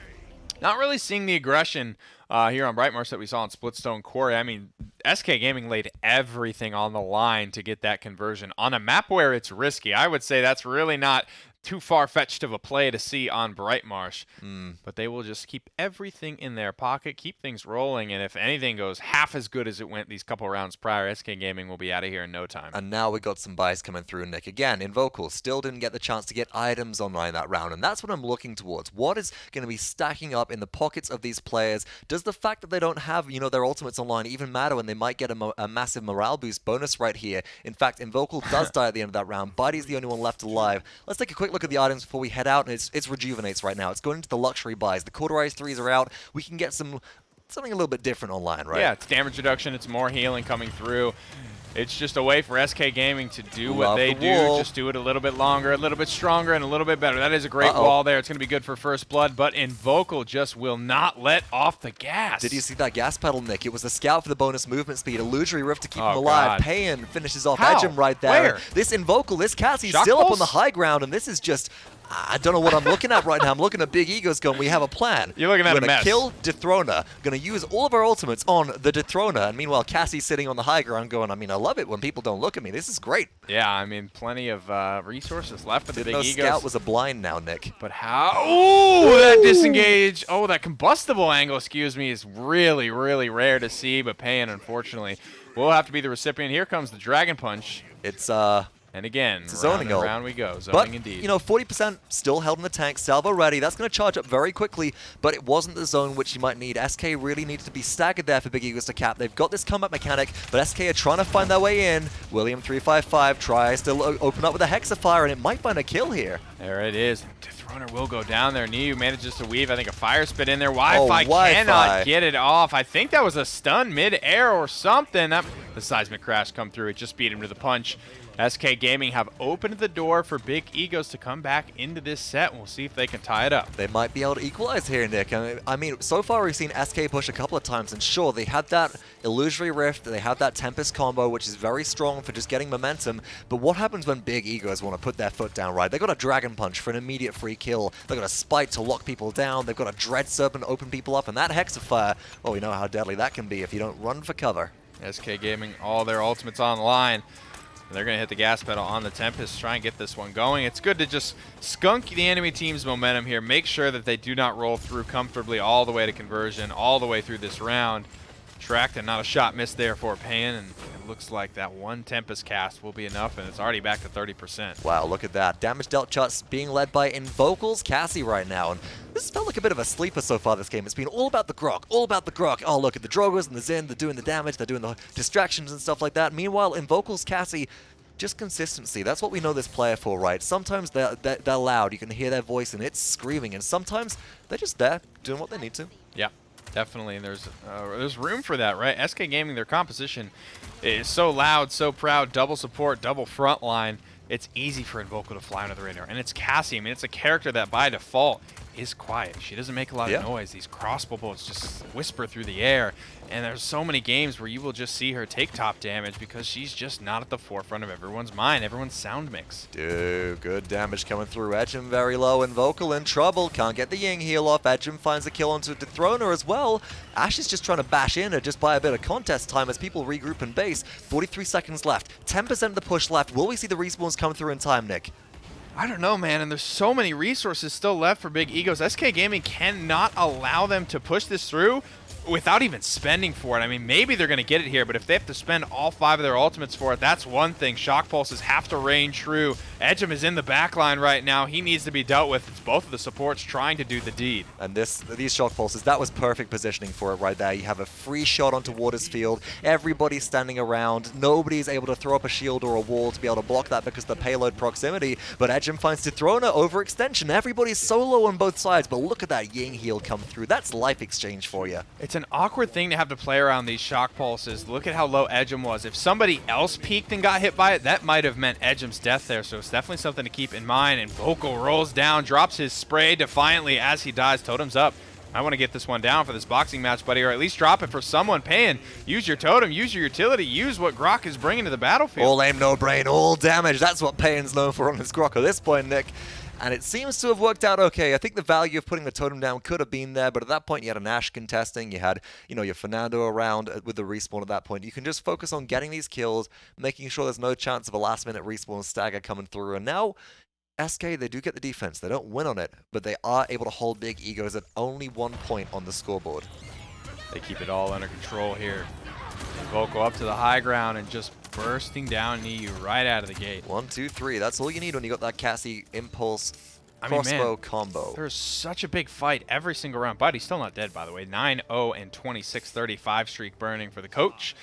Not really seeing the aggression here on Brightmarsh that we saw on Splitstone Quarry. I mean, SK Gaming laid everything on the line to get that conversion. On a map where it's risky, I would say that's really not too far-fetched of a play to see on Brightmarsh. But they will just keep everything in their pocket, keep things rolling, and if anything goes half as good as it went these couple rounds prior, SK Gaming will be out of here in no time. And now we got some buys coming through, Nick. Again, Invocal still didn't get the chance to get items online that round, and that's what I'm looking towards. What is going to be stacking up in the pockets of these players? Does the fact that they don't have, you know, their ultimates online even matter when they might get a massive morale boost bonus right here? In fact, Invocal does die at the end of that round. Buddy's the only one left alive. Let's take a quick look at the items before we head out, and it's rejuvenates right now. It's going into the luxury buys. The cauterized 3s are out. We can get something a little bit different online, right? Yeah, it's damage reduction. It's more healing coming through. It's just a way for SK Gaming to do what they do, just do it a little bit longer, a little bit stronger, and a little bit better. That is a great wall there. It's going to be good for first blood, but Invocal just will not let off the gas. Did you see that gas pedal, Nick? It was the scout for the bonus movement speed, illusory rift to keep him alive. Payan finishes off Edgem right there. Where? This Invocal, this Cassie's Shock still pulse? up on the high ground, and this is just... I don't know what I'm looking at right now. I'm looking at Big Egos going, we have a plan. You're looking at a mess. We're going to kill Dethroner. Going to use all of our ultimates on the Dethroner. And meanwhile, Cassie's sitting on the high ground going, I mean, I love it when people don't look at me. This is great. Yeah, I mean, plenty of resources left for the Big Egos. Scout was a blind now, Nick. But how? Ooh, that disengage. Oh, that combustible angle, excuse me, is really, really rare to see. But Payan, unfortunately, will have to be the recipient. Here comes the Dragon Punch. It's, And again, zoning round and round we go. Zoning but, indeed. you know, 40% still held in the tank. Salvo ready. That's going to charge up very quickly, but it wasn't the zone which you might need. SK really needed to be staggered there for Big Egos to cap. They've got this combat mechanic, but SK are trying to find their way in. William 355 tries to open up with a Hexafire, and it might find a kill here. There it is. Dethroner will go down there. Niu manages to weave, I think, a fire spit in there. Wi-Fi cannot get it off. I think that was a stun mid-air or something. The seismic crash come through. It just beat him to the punch. SK Gaming have opened the door for Big Egos to come back into this set. We'll see if they can tie it up. They might be able to equalize here, Nick. I mean, so far we've seen SK push a couple of times, and sure, they had that Illusory Rift, they had that Tempest combo, which is very strong for just getting momentum, but what happens when Big Egos want to put their foot down, right? They've got a Dragon Punch for an immediate free kill, they've got a Spike to lock people down, they've got a Dread Serpent to open people up, and that Hexafire, well, we know how deadly that can be if you don't run for cover. SK Gaming, all their ultimates on the line. They're going to hit the gas pedal on the Tempest, try and get this one going. It's good to just skunk the enemy team's momentum here. Make sure that they do not roll through comfortably all the way to conversion, all the way through this round. Tracked and not a shot missed there for Payan, and it looks like that one Tempest cast will be enough, and it's already back to 30%. Wow, look at that. Damage dealt charts being led by Invocal's Cassie right now, and this felt like a bit of a sleeper so far this game. It's been all about the grok, all about the grok. Oh, look at the Drogos and the Xin, they're doing the damage, they're doing the distractions and stuff like that. Meanwhile, Invocal's Cassie, just consistency. That's what we know this player for, right? Sometimes they're loud, you can hear their voice and it's screaming, and sometimes they're just there doing what they need to. Yeah. Definitely, and there's room for that, right? SK Gaming, their composition is so loud, so proud, double support, double front line. It's easy for Invocal to fly under the radar, and it's Cassie. I mean, it's a character that by default is quiet. She doesn't make a lot of noise. These crossbow bolts just whisper through the air. And there's so many games where you will just see her take top damage because she's just not at the forefront of everyone's mind, everyone's sound mix. Dude, good damage coming through. Edgem very low and Vocal in trouble. Can't get the Ying heal off. Edgem finds a kill onto Dethroner as well. Ash is just trying to bash in her just by a bit of contest time as people regroup in base. 43 seconds left. 10% of the push left. Will we see the respawns come through in time, Nick? I don't know, man, and there's so many resources still left for Big Egos. SK Gaming cannot allow them to push this through without even spending for it. I mean, maybe they're going to get it here, but if they have to spend all 5 of their ultimates for it, that's one thing. Shock Pulses have to reign true. Edgem is in the back line right now. He needs to be dealt with. It's both of the supports trying to do the deed. And these Shock Pulses, that was perfect positioning for it right there. You have a free shot onto Waters Field. Everybody's standing around. Nobody's able to throw up a shield or a wall to be able to block that because of the payload proximity. But Edgem finds Dethroner overextension. Everybody's solo on both sides, but look at that Ying heal come through. That's life exchange for you. It's an awkward thing to have to play around these Shock Pulses. Look at how low Edgem was. If somebody else peeked and got hit by it, that might have meant Edgem's death there, so it's definitely something to keep in mind. And Vocal rolls down, drops his spray defiantly as he dies. Totem's up. I want to get this one down for this boxing match, buddy, or at least drop it for someone paying. Use your totem, use your utility, use what Grok is bringing to the battlefield. All aim, no brain, all damage. That's what Payne's known for on his Grok at this point, Nick. And it seems to have worked out okay. I think the value of putting the totem down could have been there, but at that point you had an Ashe contesting, you had, your Fernando around with the respawn at that point. You can just focus on getting these kills, making sure there's no chance of a last-minute respawn stagger coming through. And now, SK, they do get the defense. They don't win on it, but they are able to hold Big Egos at only 1 point on the scoreboard. They keep it all under control here. Vocal up to the high ground and just bursting down NIU right out of the gate. 1, 2, 3. That's all you need when you got that Cassie Impulse crossbow combo. There's such a big fight every single round. But he's still not dead, by the way. 9-0 and 26-35 streak burning for the coach.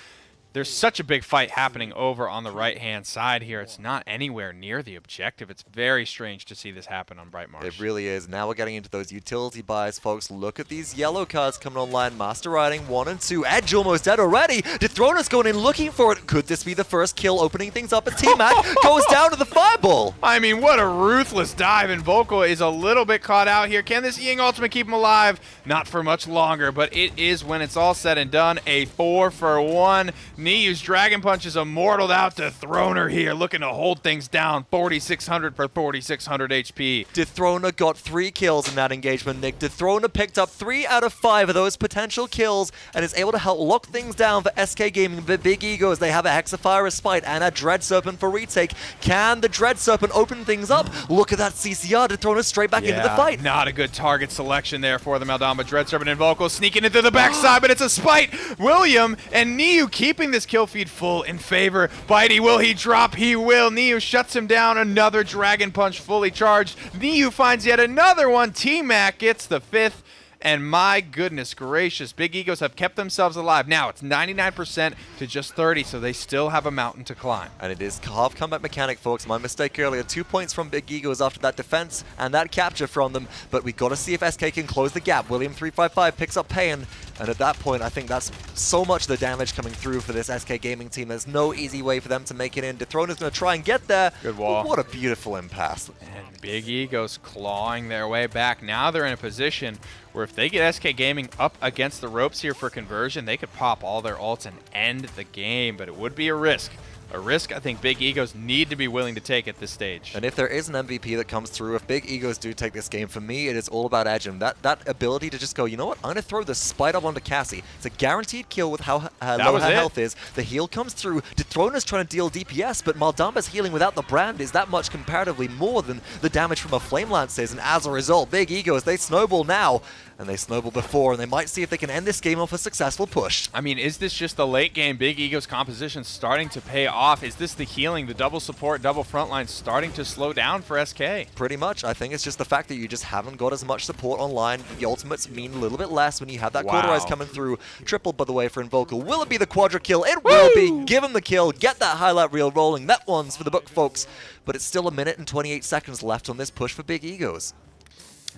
There's such a big fight happening over on the right-hand side here. It's not anywhere near the objective. It's very strange to see this happen on Brightmarsh. It really is. Now we're getting into those utility buys, folks. Look at these yellow cards coming online. Master Riding 1 and 2. Edge almost dead already. Dethroner's going in looking for it. Could this be the first kill opening things up as T-Mac goes down to the fireball? I mean, what a ruthless dive, and Vocal is a little bit caught out here. Can this Ying ultimate keep him alive? Not for much longer, but it is, when it's all said and done, a 4-for-1. NIU's Dragon Punch is immortaled out to Throner here, looking to hold things down. 4,600 for 4,600 HP. Dethroner got 3 kills in that engagement, Nick. Dethroner picked up 3 out of 5 of those potential kills and is able to help lock things down for SK Gaming. The Big Egos, they have a Hexafire Respite and a Dread Serpent for retake. Can the Dread Serpent open things up? Look at that CCR. Dethroner straight back into the fight. Not a good target selection there for the Maldamba. Dread Serpent and Vocal sneaking into the backside, but it's a spite. William and NIU keeping this kill feed full in favor. Bitey, will he drop? He will. NIU shuts him down. Another Dragon Punch fully charged. NIU finds yet another one. T-Mac gets the 5th. And my goodness gracious, Big Egos have kept themselves alive. Now it's 99% to just 30, so they still have a mountain to climb. And it is half combat mechanic, folks. My mistake earlier. 2 points from Big Egos after that defense and that capture from them. But we got to see if SK can close the gap. William 355 picks up Payan. And at that point, I think that's so much the damage coming through for this SK Gaming team. There's no easy way for them to make it in. Dethroner's going to try and get there. Good wall. What a beautiful impasse. And Big Egos clawing their way back. Now they're in a position where if they get SK Gaming up against the ropes here for conversion, they could pop all their ults and end the game. But it would be a risk. A risk I think Big Egos need to be willing to take at this stage. And if there is an MVP that comes through, if Big Egos do take this game, for me, it is all about Edgem. That ability to just go, you know what, I'm going to throw the spite up onto Cassie. It's a guaranteed kill with how low her health is. The heal comes through. Dethroner's trying to deal DPS, but Maldamba's healing without the brand is that much comparatively more than the damage from a Flame Lance is. And as a result, Big Egos, they snowball now. And they snowballed before, and they might see if they can end this game off a successful push. I mean, is this just the late game Big Egos composition starting to pay off? Is this the healing, the double support, double frontline starting to slow down for SK? Pretty much. I think it's just the fact that you just haven't got as much support online. The ultimates mean a little bit less when you have that Cauterize coming through. Tripled, by the way, for Invocal. Will it be the quadra kill? It will be. Give him the kill. Get that highlight reel rolling. That one's for the book, folks. But it's still 1 minute and 28 seconds left on this push for Big Egos.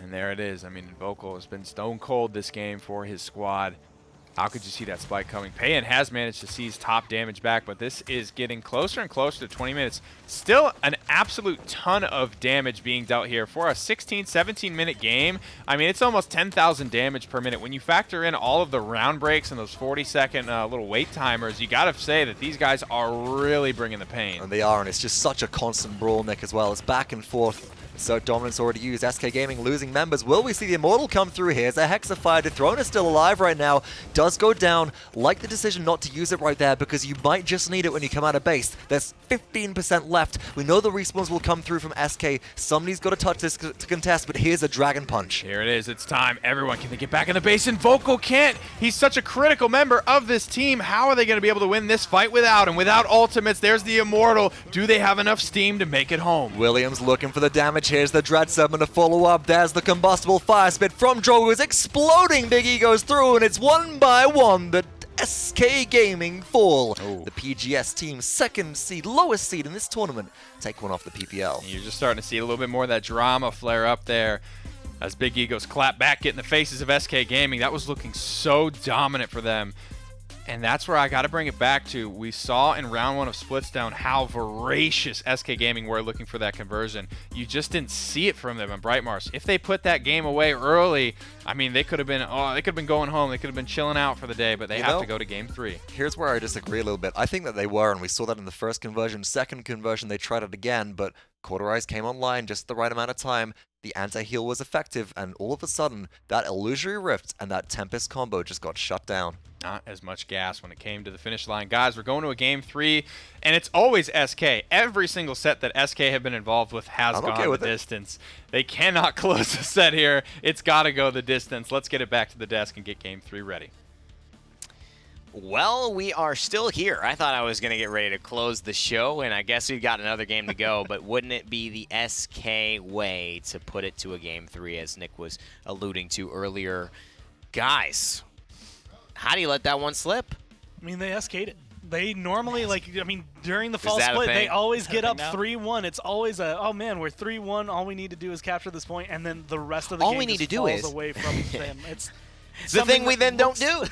And there it is. I mean, Vocal has been stone cold this game for his squad. How could you see that spike coming? Payan has managed to seize top damage back, but this is getting closer and closer to 20 minutes. Still an absolute ton of damage being dealt here for a 16, 17-minute game. I mean, it's almost 10,000 damage per minute. When you factor in all of the round breaks and those 40-second little wait timers, you got to say that these guys are really bringing the pain. And they are, and it's just such a constant brawl, Nick, as well. It's back and forth. So dominance already used. SK Gaming losing members. Will we see the Immortal come through here? As a Hexifier, Dethrone is still alive right now. Does go down. Like the decision not to use it right there because you might just need it when you come out of base. There's 15% left. We know the respawns will come through from SK. Somebody's got to touch this to contest, but here's a Dragon Punch. Here it is. It's time. Everyone, can they get back in the base? And Vocal can't. He's such a critical member of this team. How are they going to be able to win this fight without him? Without ultimates, there's the Immortal. Do they have enough steam to make it home? Williams looking for the damage. Here's the Dread Summon to follow up. There's the combustible fire spit from Drogo. Is exploding. Big E goes through, and it's one by one the SK Gaming fall. The PGS team, second seed, lowest seed in this tournament, take one off the PPL. You're just starting to see a little bit more of that drama flare up there as Big Egos clap back, get in the faces of SK Gaming. That was looking so dominant for them. And that's where I got to bring it back to. We saw in round 1 of Splitstone how voracious SK Gaming were looking for that conversion. You just didn't see it from them in Brightmarsh. If they put that game away early, I mean, they could have been going home. They could have been chilling out for the day, but they have to go to game 3. Here's where I disagree a little bit. I think that they were, and we saw that in the first conversion. Second conversion, they tried it again, but Cauterize came online just the right amount of time. The anti-heal was effective, and all of a sudden, that Illusory Rift and that Tempest combo just got shut down. Not as much gas when it came to the finish line. Guys, we're going to a game 3, and it's always SK. Every single set that SK have been involved with has gone the distance. They cannot close the set here. It's got to go the distance. Let's get it back to the desk and get game 3 ready. Well, we are still here. I thought I was going to get ready to close the show, and I guess we've got another game to go, but wouldn't it be the SK way to put it to a game 3, as Nick was alluding to earlier? Guys, how do you let that one slip? I mean, they SK'd it. They normally, during the fall split, they always get up 3-1. It's always oh man, we're 3-1. All we need to do is capture this point, and then the rest of the game just falls away from them. It's the thing we then don't do.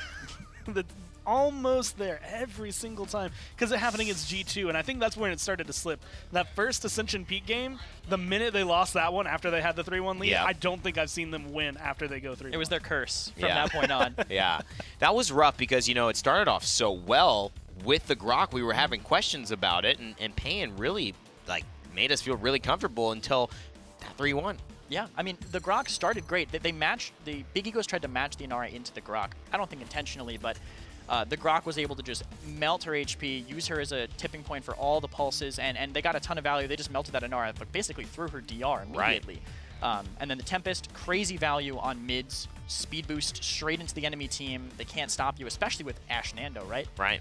Almost there every single time because it happened against G2, and I think that's when it started to slip. That first Ascension Peak game, the minute they lost that one after they had the 3-1 lead, I don't think I've seen them win after they go 3-1. It was their curse from that point on. Yeah, that was rough because, you know, it started off so well with the Grok. We were having questions about it, and Payan really made us feel really comfortable until that 3-1. Yeah, I mean, the Grok started great. They matched, the Big Egos tried to match the Inara into the Grok. I don't think intentionally, but the Grok was able to just melt her HP, use her as a tipping point for all the pulses, and they got a ton of value. They just melted that Inara, but basically threw her DR immediately. Right. And then the Tempest, crazy value on mids, speed boost straight into the enemy team. They can't stop you, especially with Ashe Nando, right? Right.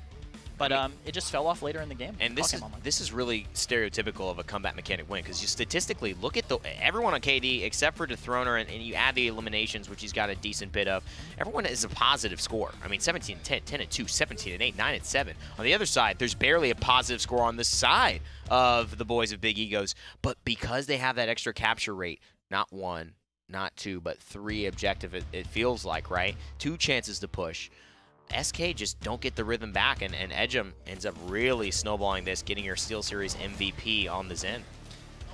But it just fell off later in the game. And this is really stereotypical of a combat mechanic win, because you statistically look at everyone on KD except for Dethroner, and you add the eliminations, which he's got a decent bit of. Everyone is a positive score. I mean, 17-10, 10-2, 17-8, 9-7. On the other side, there's barely a positive score on the side of the boys of Big Egos. But because they have that extra capture rate, not 1, not 2, but 3 objective, it feels like, right? 2 chances to push. SK just don't get the rhythm back, and Edgem ends up really snowballing this, getting your Steel Series MVP on the Zen.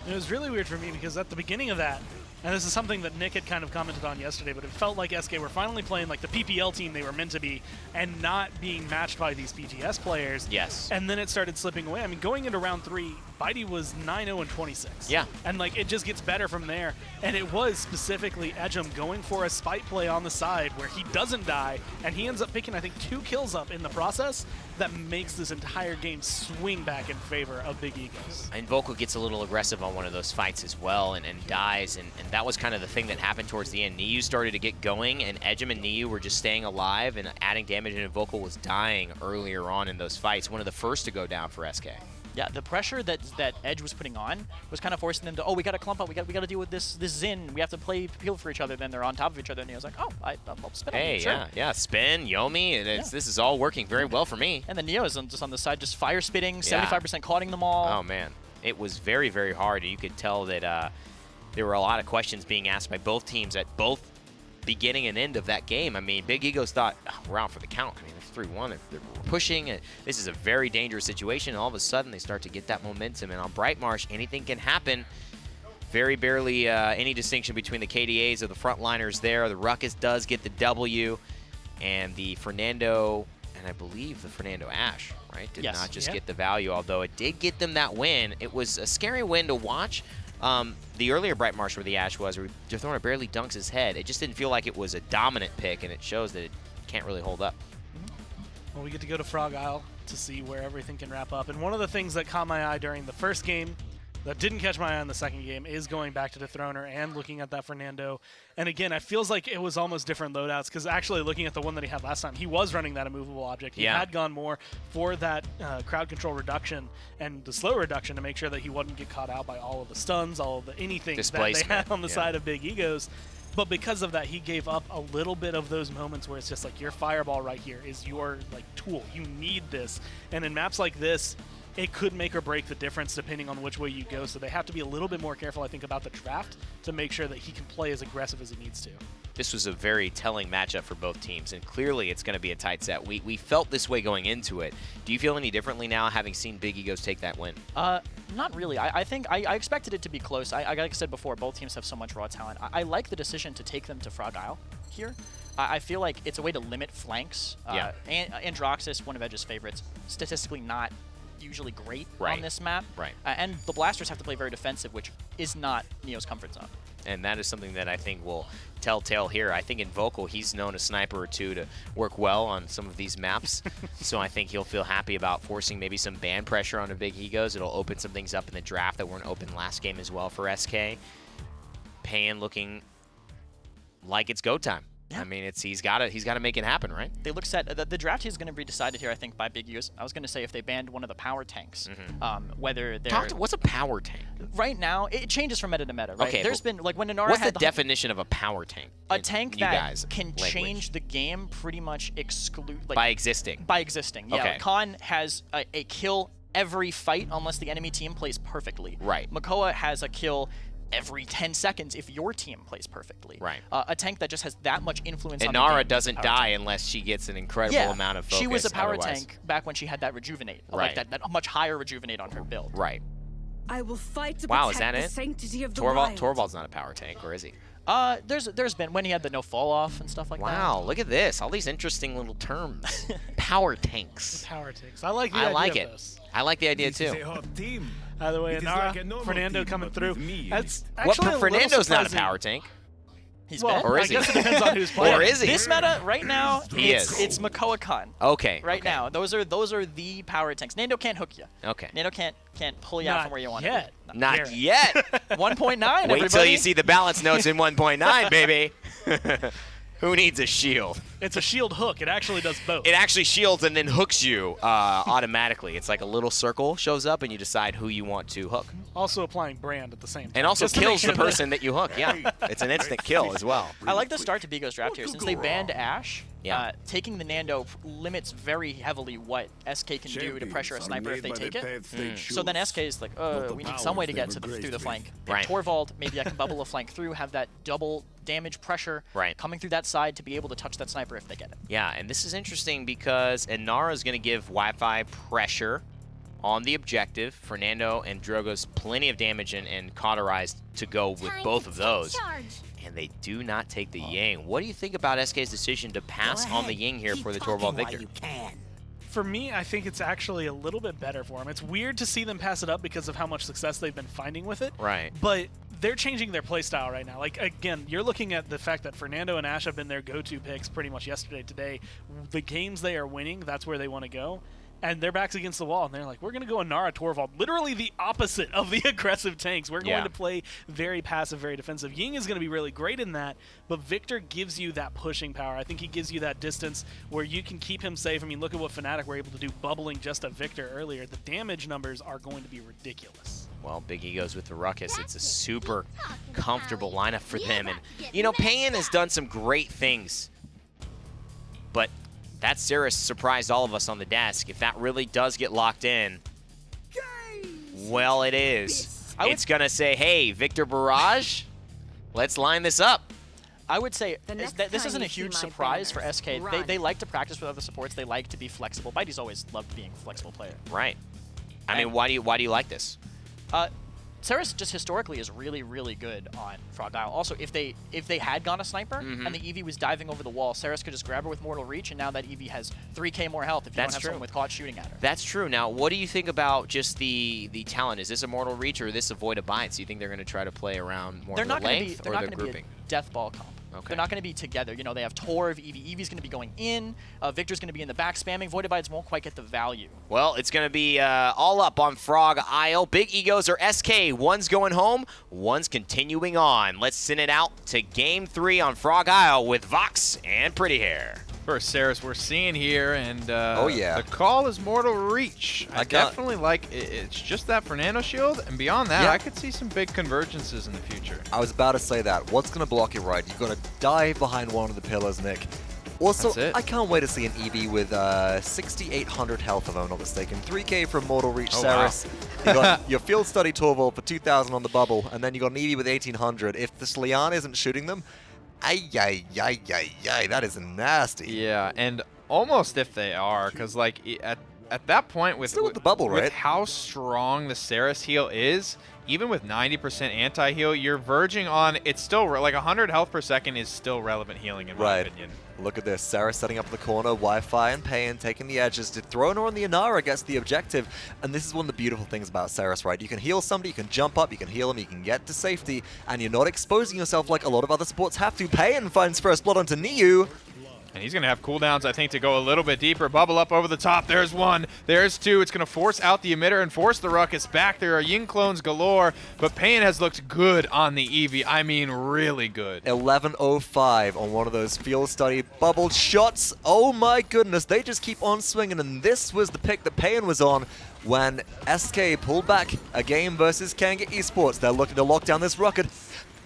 It was really weird for me because at the beginning of that, and this is something that Nick had kind of commented on yesterday, but it felt like SK were finally playing like the PPL team they were meant to be and not being matched by these BTS players. Yes. And then it started slipping away. I mean, going into round 3, Bitey was 9-0-26. Yeah. And it just gets better from there. And it was specifically Edgem going for a spite play on the side where he doesn't die, and he ends up picking, I think, 2 kills up in the process that makes this entire game swing back in favor of Big Egos. And Vocal gets a little aggressive on one of those fights as well, and dies, and that was kind of the thing that happened towards the end. Niu started to get going, and Edgem and Niu were just staying alive and adding damage, and Vocal was dying earlier on in those fights, one of the first to go down for SK. Yeah, the pressure that Edge was putting on was kind of forcing them to, we got to clump up, we got to deal with this Zin, we have to play people for each other. Then they're on top of each other, and he was like, I'll spin on you, sure. yeah, spin, Yomi, and this is all working very well for me. And then Neo is just on the side, just fire spitting, 75% caughting them all. Oh man, it was very, very hard. You could tell that there were a lot of questions being asked by both teams at both beginning and end of that game. I mean, Big Egos thought, oh, we're out for the count. I mean, it's 3-1. They're pushing. This is a very dangerous situation. And all of a sudden, they start to get that momentum. And on Brightmarsh, anything can happen. Very barely any distinction between the KDAs or the frontliners there. The Ruckus does get the W. And the Fernando, and I believe the Fernando Ash, right, did not just get the value, although it did get them that win. It was a scary win to watch. The earlier Brightmarsh where the Ash was, where Dethorna barely dunks his head. It just didn't feel like it was a dominant pick, and it shows that it can't really hold up. Well, we get to go to Frog Isle to see where everything can wrap up. And one of the things that caught my eye during the first game that didn't catch my eye in the second game is going back to Dethroner and looking at that Fernando. And again, it feels like it was almost different loadouts, because actually looking at the one that he had last time, he was running that immovable object. He had gone more for that crowd control reduction and the slow reduction to make sure that he wouldn't get caught out by all of the stuns, all of the anything that they had on the side of Big Egos. But because of that, he gave up a little bit of those moments where it's just like, your fireball right here is your tool. You need this. And in maps like this, it could make or break the difference depending on which way you go. So they have to be a little bit more careful, I think, about the draft to make sure that he can play as aggressive as he needs to. This was a very telling matchup for both teams, and clearly it's going to be a tight set. We felt this way going into it. Do you feel any differently now, having seen Big Egos take that win? Not really. I think I expected it to be close. Like I said before, both teams have so much raw talent. I like the decision to take them to Frog Isle here. I feel like it's a way to limit flanks. Androxus, one of Edge's favorites, statistically not usually great on this map. And the Blasters have to play very defensive, which is not Neo's comfort zone. And that is something that I think will telltale here. I think in Vocal, he's known a sniper or two to work well on some of these maps. So I think he'll feel happy about forcing maybe some ban pressure on the Big Egos. It'll open some things up in the draft that weren't open last game as well for SK. Payan looking like it's go time. I mean, he's got to make it happen, right? They look set. The draft is going to be decided here, I think, by Big Egos. I was going to say if they banned one of the power tanks, whether they're... What's a power tank? Right now, it changes from meta to meta, right? Okay, There's been, like, when Inara what's had the definition of a power tank? A tank that can change the game pretty much by existing. By existing, yeah. Okay. Khan has a kill every fight unless the enemy team plays perfectly. Right. Makoa has a kill every 10 seconds if your team plays perfectly. Right. A tank that just has that much influence on the Inara game. doesn't die unless she gets an incredible amount of focus. She was a power tank back when she had that rejuvenate. Right. Like that much higher rejuvenate on her build. Right. I will fight to Wow, is protect that the it? sanctity of the Torvald's not a power tank, or is he? There's been when he had the no fall off and stuff like that. Wow, look at this. All these interesting little terms. Power tanks. Power tanks. I like the idea of those. I like the idea too. Either way, Inara, Fernando coming through. That's actually Fernando's not a power tank. He's or is I guess it depends on who's playing. Or is he? This meta right now, is. It's Makoa Khan. Okay. Right now, those are the power tanks. Nando can't hook you. Okay. Nando can't pull you out from where you want yet. to. Not yet. 1.9. Wait till you see the balance notes in 1.9, baby. Who needs a shield? It's a shield hook. It actually does both. It actually shields and then hooks you automatically. It's like a little circle shows up, and you decide who you want to hook. Also applying brand at the same time. And also just to kills make the sure person that you hook. Yeah, it's an instant kill as well. I like the start to Bigo's draft here. Since they banned Ash, Yeah. taking the Nando limits very heavily what SK can do to pressure a sniper if they take it. So then SK is like, we need some way to get through the flank. Right. Torvald, maybe I can bubble a flank through, have that double damage pressure coming through that side to be able to touch that sniper if they get it. Yeah, and this is interesting because Inara is going to give Wi-Fi pressure on the objective. Fernando and Drogo's plenty of damage and cauterized to go with both of those. And they do not take the Ying. What do you think about SK's decision to pass on the Ying here for the Torvald Victor? For me, I think it's actually a little bit better for them. It's weird to see them pass it up because of how much success they've been finding with it. Right. But they're changing their playstyle right now. Like, again, you're looking at the fact that Fernando and Ash have been their go-to picks pretty much yesterday, today. The games they are winning, that's where they want to go. And their back's against the wall, and they're like, we're going to go Inara Torvald. Literally the opposite of the aggressive tanks. We're going to play very passive, very defensive. Ying is going to be really great in that, but Victor gives you that pushing power. I think he gives you that distance where you can keep him safe. I mean, look at what Fnatic were able to do bubbling just a Victor earlier. The damage numbers are going to be ridiculous. Well, Big Egos with the Ruckus. It's a super comfortable lineup for them. And, you know, Payan has done some great things, but that Cirrus surprised all of us on the desk. If that really does get locked in, well, it is. It's going to say, hey, Victor Barrage, let's line this up. I would say The next that this time isn't a you see huge my surprise for banners, SK. They run. like to practice with other supports. They like to be flexible. Bitey's always loved being a flexible player. Right. I mean, And- why do you like this? Ceres just historically is really, really good on Frog Isle. Also, if they had gone a sniper and the Eevee was diving over the wall, Ceres could just grab her with Mortal Reach, and now that Eevee has 3k more health if you That's don't have true. someone with caught shooting at her. That's true. Now, what do you think about just the talent? Is this a Mortal Reach or is this Avoid Abides? Do you think they're going to try to play around more They're of not the going to be. length They're or not the going to be a grouping? death ball comp. Okay. They're not going to be together. You know, they have Tor of Eevee. Eevee's going to be going in. Victor's going to be in the back spamming. Void Abides won't quite get the value. Well, it's going to be all up on Frog Isle. Big Egos or SK. One's going home, one's continuing on. Let's send it out to Game 3 on Frog Isle with Vox and Pretty Hair. First Ceres we're seeing here, and Oh, yeah. the call is Mortal Reach. I I got- definitely like it's just that for Nano Shield, and beyond that, Yeah. I could see some big convergences in the future. I was about to say that. What's going to block it right? You've got to dive behind one of the pillars, Nick. Also, That's it. I can't wait to see an Eevee with 6,800 health, if I'm not mistaken. 3k from Mortal Reach Oh, wow. Ceres. You got your Field Study Torvald for 2,000 on the bubble, and then you got an Eevee with 1,800. If the Slian isn't shooting them, that is nasty. Yeah, and almost if they are, because like at that point with Still with the bubble, with right? how strong the Ceres heal is, even with 90% anti-heal, you're verging on, it's still, like 100 health per second is still relevant healing in my Right. opinion. Look at this. Sarah setting up the corner, Wi-Fi and Pain taking the edges. Throwing her on the Inara gets the objective. And this is one of the beautiful things about Ceres, right? You can heal somebody, you can jump up, you can heal them, you can get to safety, and you're not exposing yourself like a lot of other sports have to. Pain finds first blood onto Niu. And he's going to have cooldowns, I think, to go a little bit deeper. Bubble up over the top. There's one. There's two. It's going to force out the emitter and force the Ruckus back. There are Yin clones galore, but Pain has looked good on the Eevee. I mean, really good. 11:05 on one of those Field Study bubbled shots. Oh my goodness, they just keep on swinging, and this was the pick that Pain was on when SK pulled back a game versus Kanga Esports. They're looking to lock down this rocket.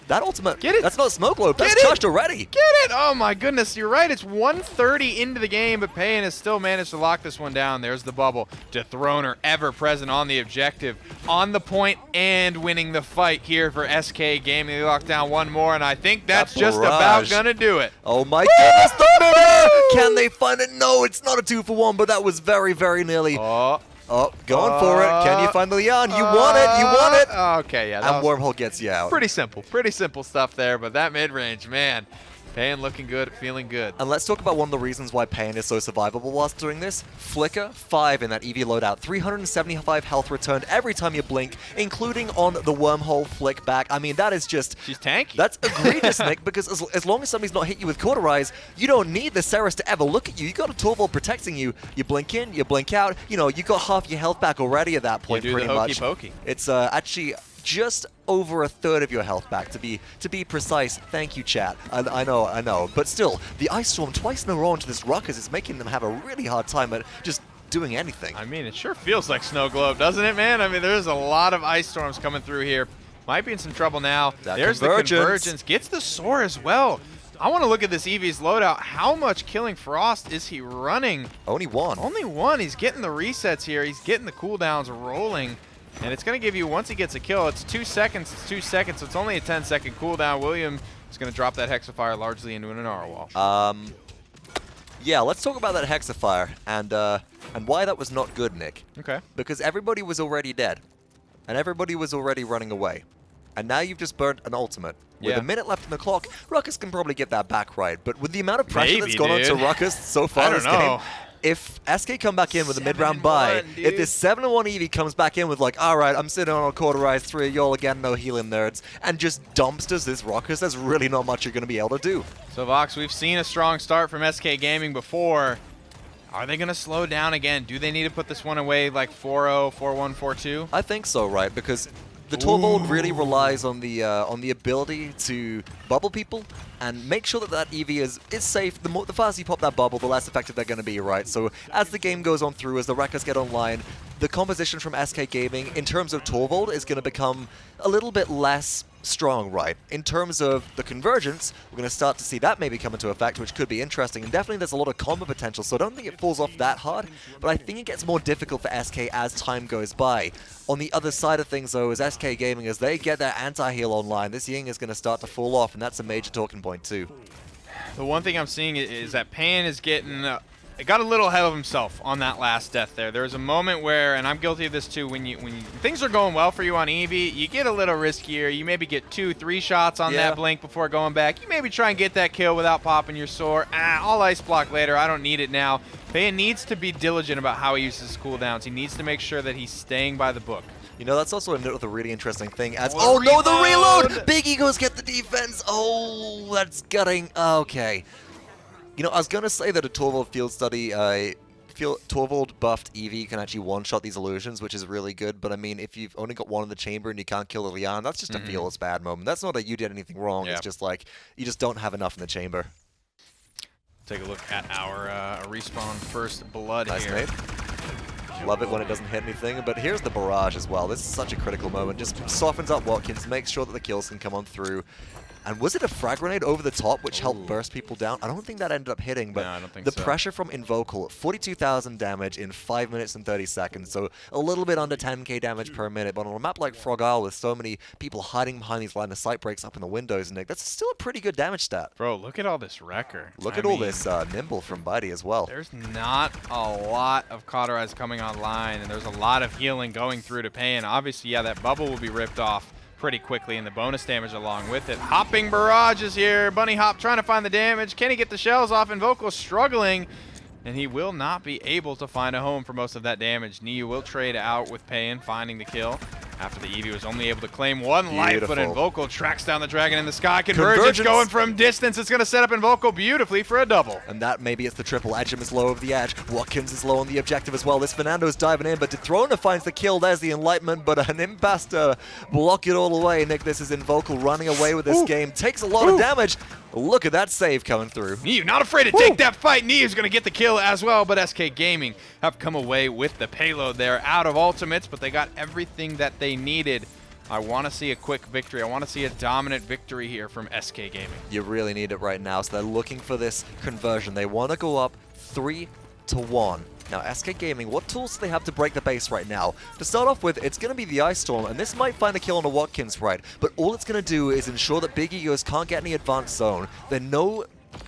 That ultimate, Get it. that's not Smoke Globe, that's Get it. touched already. Get it! Oh my goodness, you're right. It's 1:30 into the game, but Pain has still managed to lock this one down. There's the bubble. Dethroner ever present on the objective, on the point, and winning the fight here for SK Gaming. They lock down one more, and I think that's That just about barrage. gonna do it. Oh my goodness, the middle! Can they find it? No, it's not a 2-for-1, but that was very, very nearly. Oh, Going for it. Can you find the Leon? You want it, you want it! Okay, yeah, that And was Wormhole gets you out. pretty simple stuff there, but that mid-range, man, Pain looking good, feeling good. And let's talk about one of the reasons why Pain is so survivable whilst doing this. Flicker 5 in that EV loadout. 375 health returned every time you blink, including on the Wormhole flick back. I mean, that is just... She's tanky. That's egregious, Nick, because as long as somebody's not hit you with Cauterize, you don't need the Ceres to ever look at you. You got a Torvald protecting you. You blink in, you blink out. You know, you got half your health back already at that point, do the pretty hokey much. pokey. It's actually just over a third of your health back, to be precise. Thank you, chat. I know. But still, the Ice Storm twice in a row into this Ruckus is making them have a really hard time at just doing anything. I mean, it sure feels like Snow Globe, doesn't it, man? I mean, there's a lot of ice storms coming through here. Might be in some trouble now. That There's convergence. the convergence. Gets the soar as well. I want to look at this Eevee's loadout. How much Killing Frost is he running? Only one. Only one. He's getting the resets here. He's getting the cooldowns rolling. And it's going to give you, once he gets a kill, it's 2 seconds. It's 2 seconds. So it's only a 10-second cooldown. William is going to drop that Hexafire largely into an Inara wall. Yeah, let's talk about that Hexafire and why that was not good, Nick. Okay. Because everybody was already dead, and everybody was already running away. And now you've just burnt an ultimate. With Yeah. a minute left on the clock, Ruckus can probably get that back right. But with the amount of pressure Maybe, that's gone onto dude. Ruckus so I far don't this know. game, if SK come back in with a mid-round buy, 7-1, if this 7-1 Eevee comes back in with like, all right, I'm sitting on a Cauterize 3 of y'all again, no healing nerds, and just dumpsters this Ruckus, there's really not much you're going to be able to do. So, Vox, we've seen a strong start from SK Gaming before. Are they going to slow down again? Do they need to put this one away like 4-0, 4-1, 4-2? I think so, right? Because the Torvald really relies on the ability to bubble people and make sure that that Eevee is safe. The faster you pop that bubble, the less effective they're going to be, right? So as the game goes on through, as the Wreckers get online, the composition from SK Gaming in terms of Torvald is going to become a little bit less strong, right? In terms of the convergence, we're going to start to see that maybe come into effect, which could be interesting. And definitely there's a lot of combo potential, so I don't think it falls off that hard. But I think it gets more difficult for SK as time goes by. On the other side of things, though, is SK Gaming, as they get their anti-heal online, this Ying is going to start to fall off, and that's a major talking point, too. The one thing I'm seeing is that Pan is getting... got a little ahead of himself on that last death there. There was a moment where, and I'm guilty of this too, when things are going well for you on Eevee, you get a little riskier. You maybe get 2-3 shots on that blink before going back. You maybe try and get that kill without popping your sword. I'll ice block later. I don't need it now. Pan needs to be diligent about how he uses his cooldowns. He needs to make sure that he's staying by the book. You know, that's also another really interesting thing. As Oh, no, the reload! Big Egos get the defense. Oh, that's gutting. Okay. You know, I was going to say that a Torvald field study, Torvald buffed Eevee can actually one-shot these illusions, which is really good. But I mean, if you've only got one in the chamber and you can't kill the Lian, that's just a fearless bad moment. That's not that you did anything wrong. It's just like, you just don't have enough in the chamber. Take a look at our respawn first blood Nice here. nade. Love it when it doesn't hit anything, but here's the barrage as well. This is such a critical moment. Just softens up Watkins, makes sure that the kills can come on through. And was it a frag grenade over the top which helped burst people down? I don't think that ended up hitting, but No, I don't think the so. pressure from Invocal, 42,000 damage in 5 minutes and 30 seconds, so a little bit under 10k damage per minute, but on a map like Frog Isle with so many people hiding behind these line of sight breaks up in the windows, Nick, that's still a pretty good damage stat. Bro, look at all this wrecker. Look I at all mean, this Nimble from Buddy as well. There's not a lot of Cauterize coming online, and there's a lot of healing going through to Pan. Obviously, yeah, that bubble will be ripped off pretty quickly, and the bonus damage along with it. Hopping Barrage is here. Bunny Hop trying to find the damage. Can he get the shells off? Invocal struggling, and he will not be able to find a home for most of that damage. Niu will trade out with Pan, finding the kill after the Eevee was only able to claim one life, but Invocal tracks down the dragon in the sky. Convergence going from distance. It's going to set up Invocal beautifully for a double. And that maybe it's the triple. Edgem is low over the edge. Watkins is low on the objective as well. This Fernando's diving in, but Dethrona finds the kill. There's the Enlightenment, but an Impasse to block it all away. Nick, this is Invocal running away with this game. Takes a lot of damage. Look at that save coming through. Niu not afraid to take that fight. Niu's going to get the kill as well, but SK Gaming have come away with the payload there. Out of ultimates, but they got everything that they needed. I want to see a quick victory. I want to see a dominant victory here from SK Gaming. You really need it right now, so they're looking for this conversion. They want to go up 3-1. Now, SK Gaming, what tools do they have to break the base right now? To start off with, it's going to be the Ice Storm, and this might find a kill on a Watkins, right? But all it's going to do is ensure that Big Egos can't get any advanced zone. They know,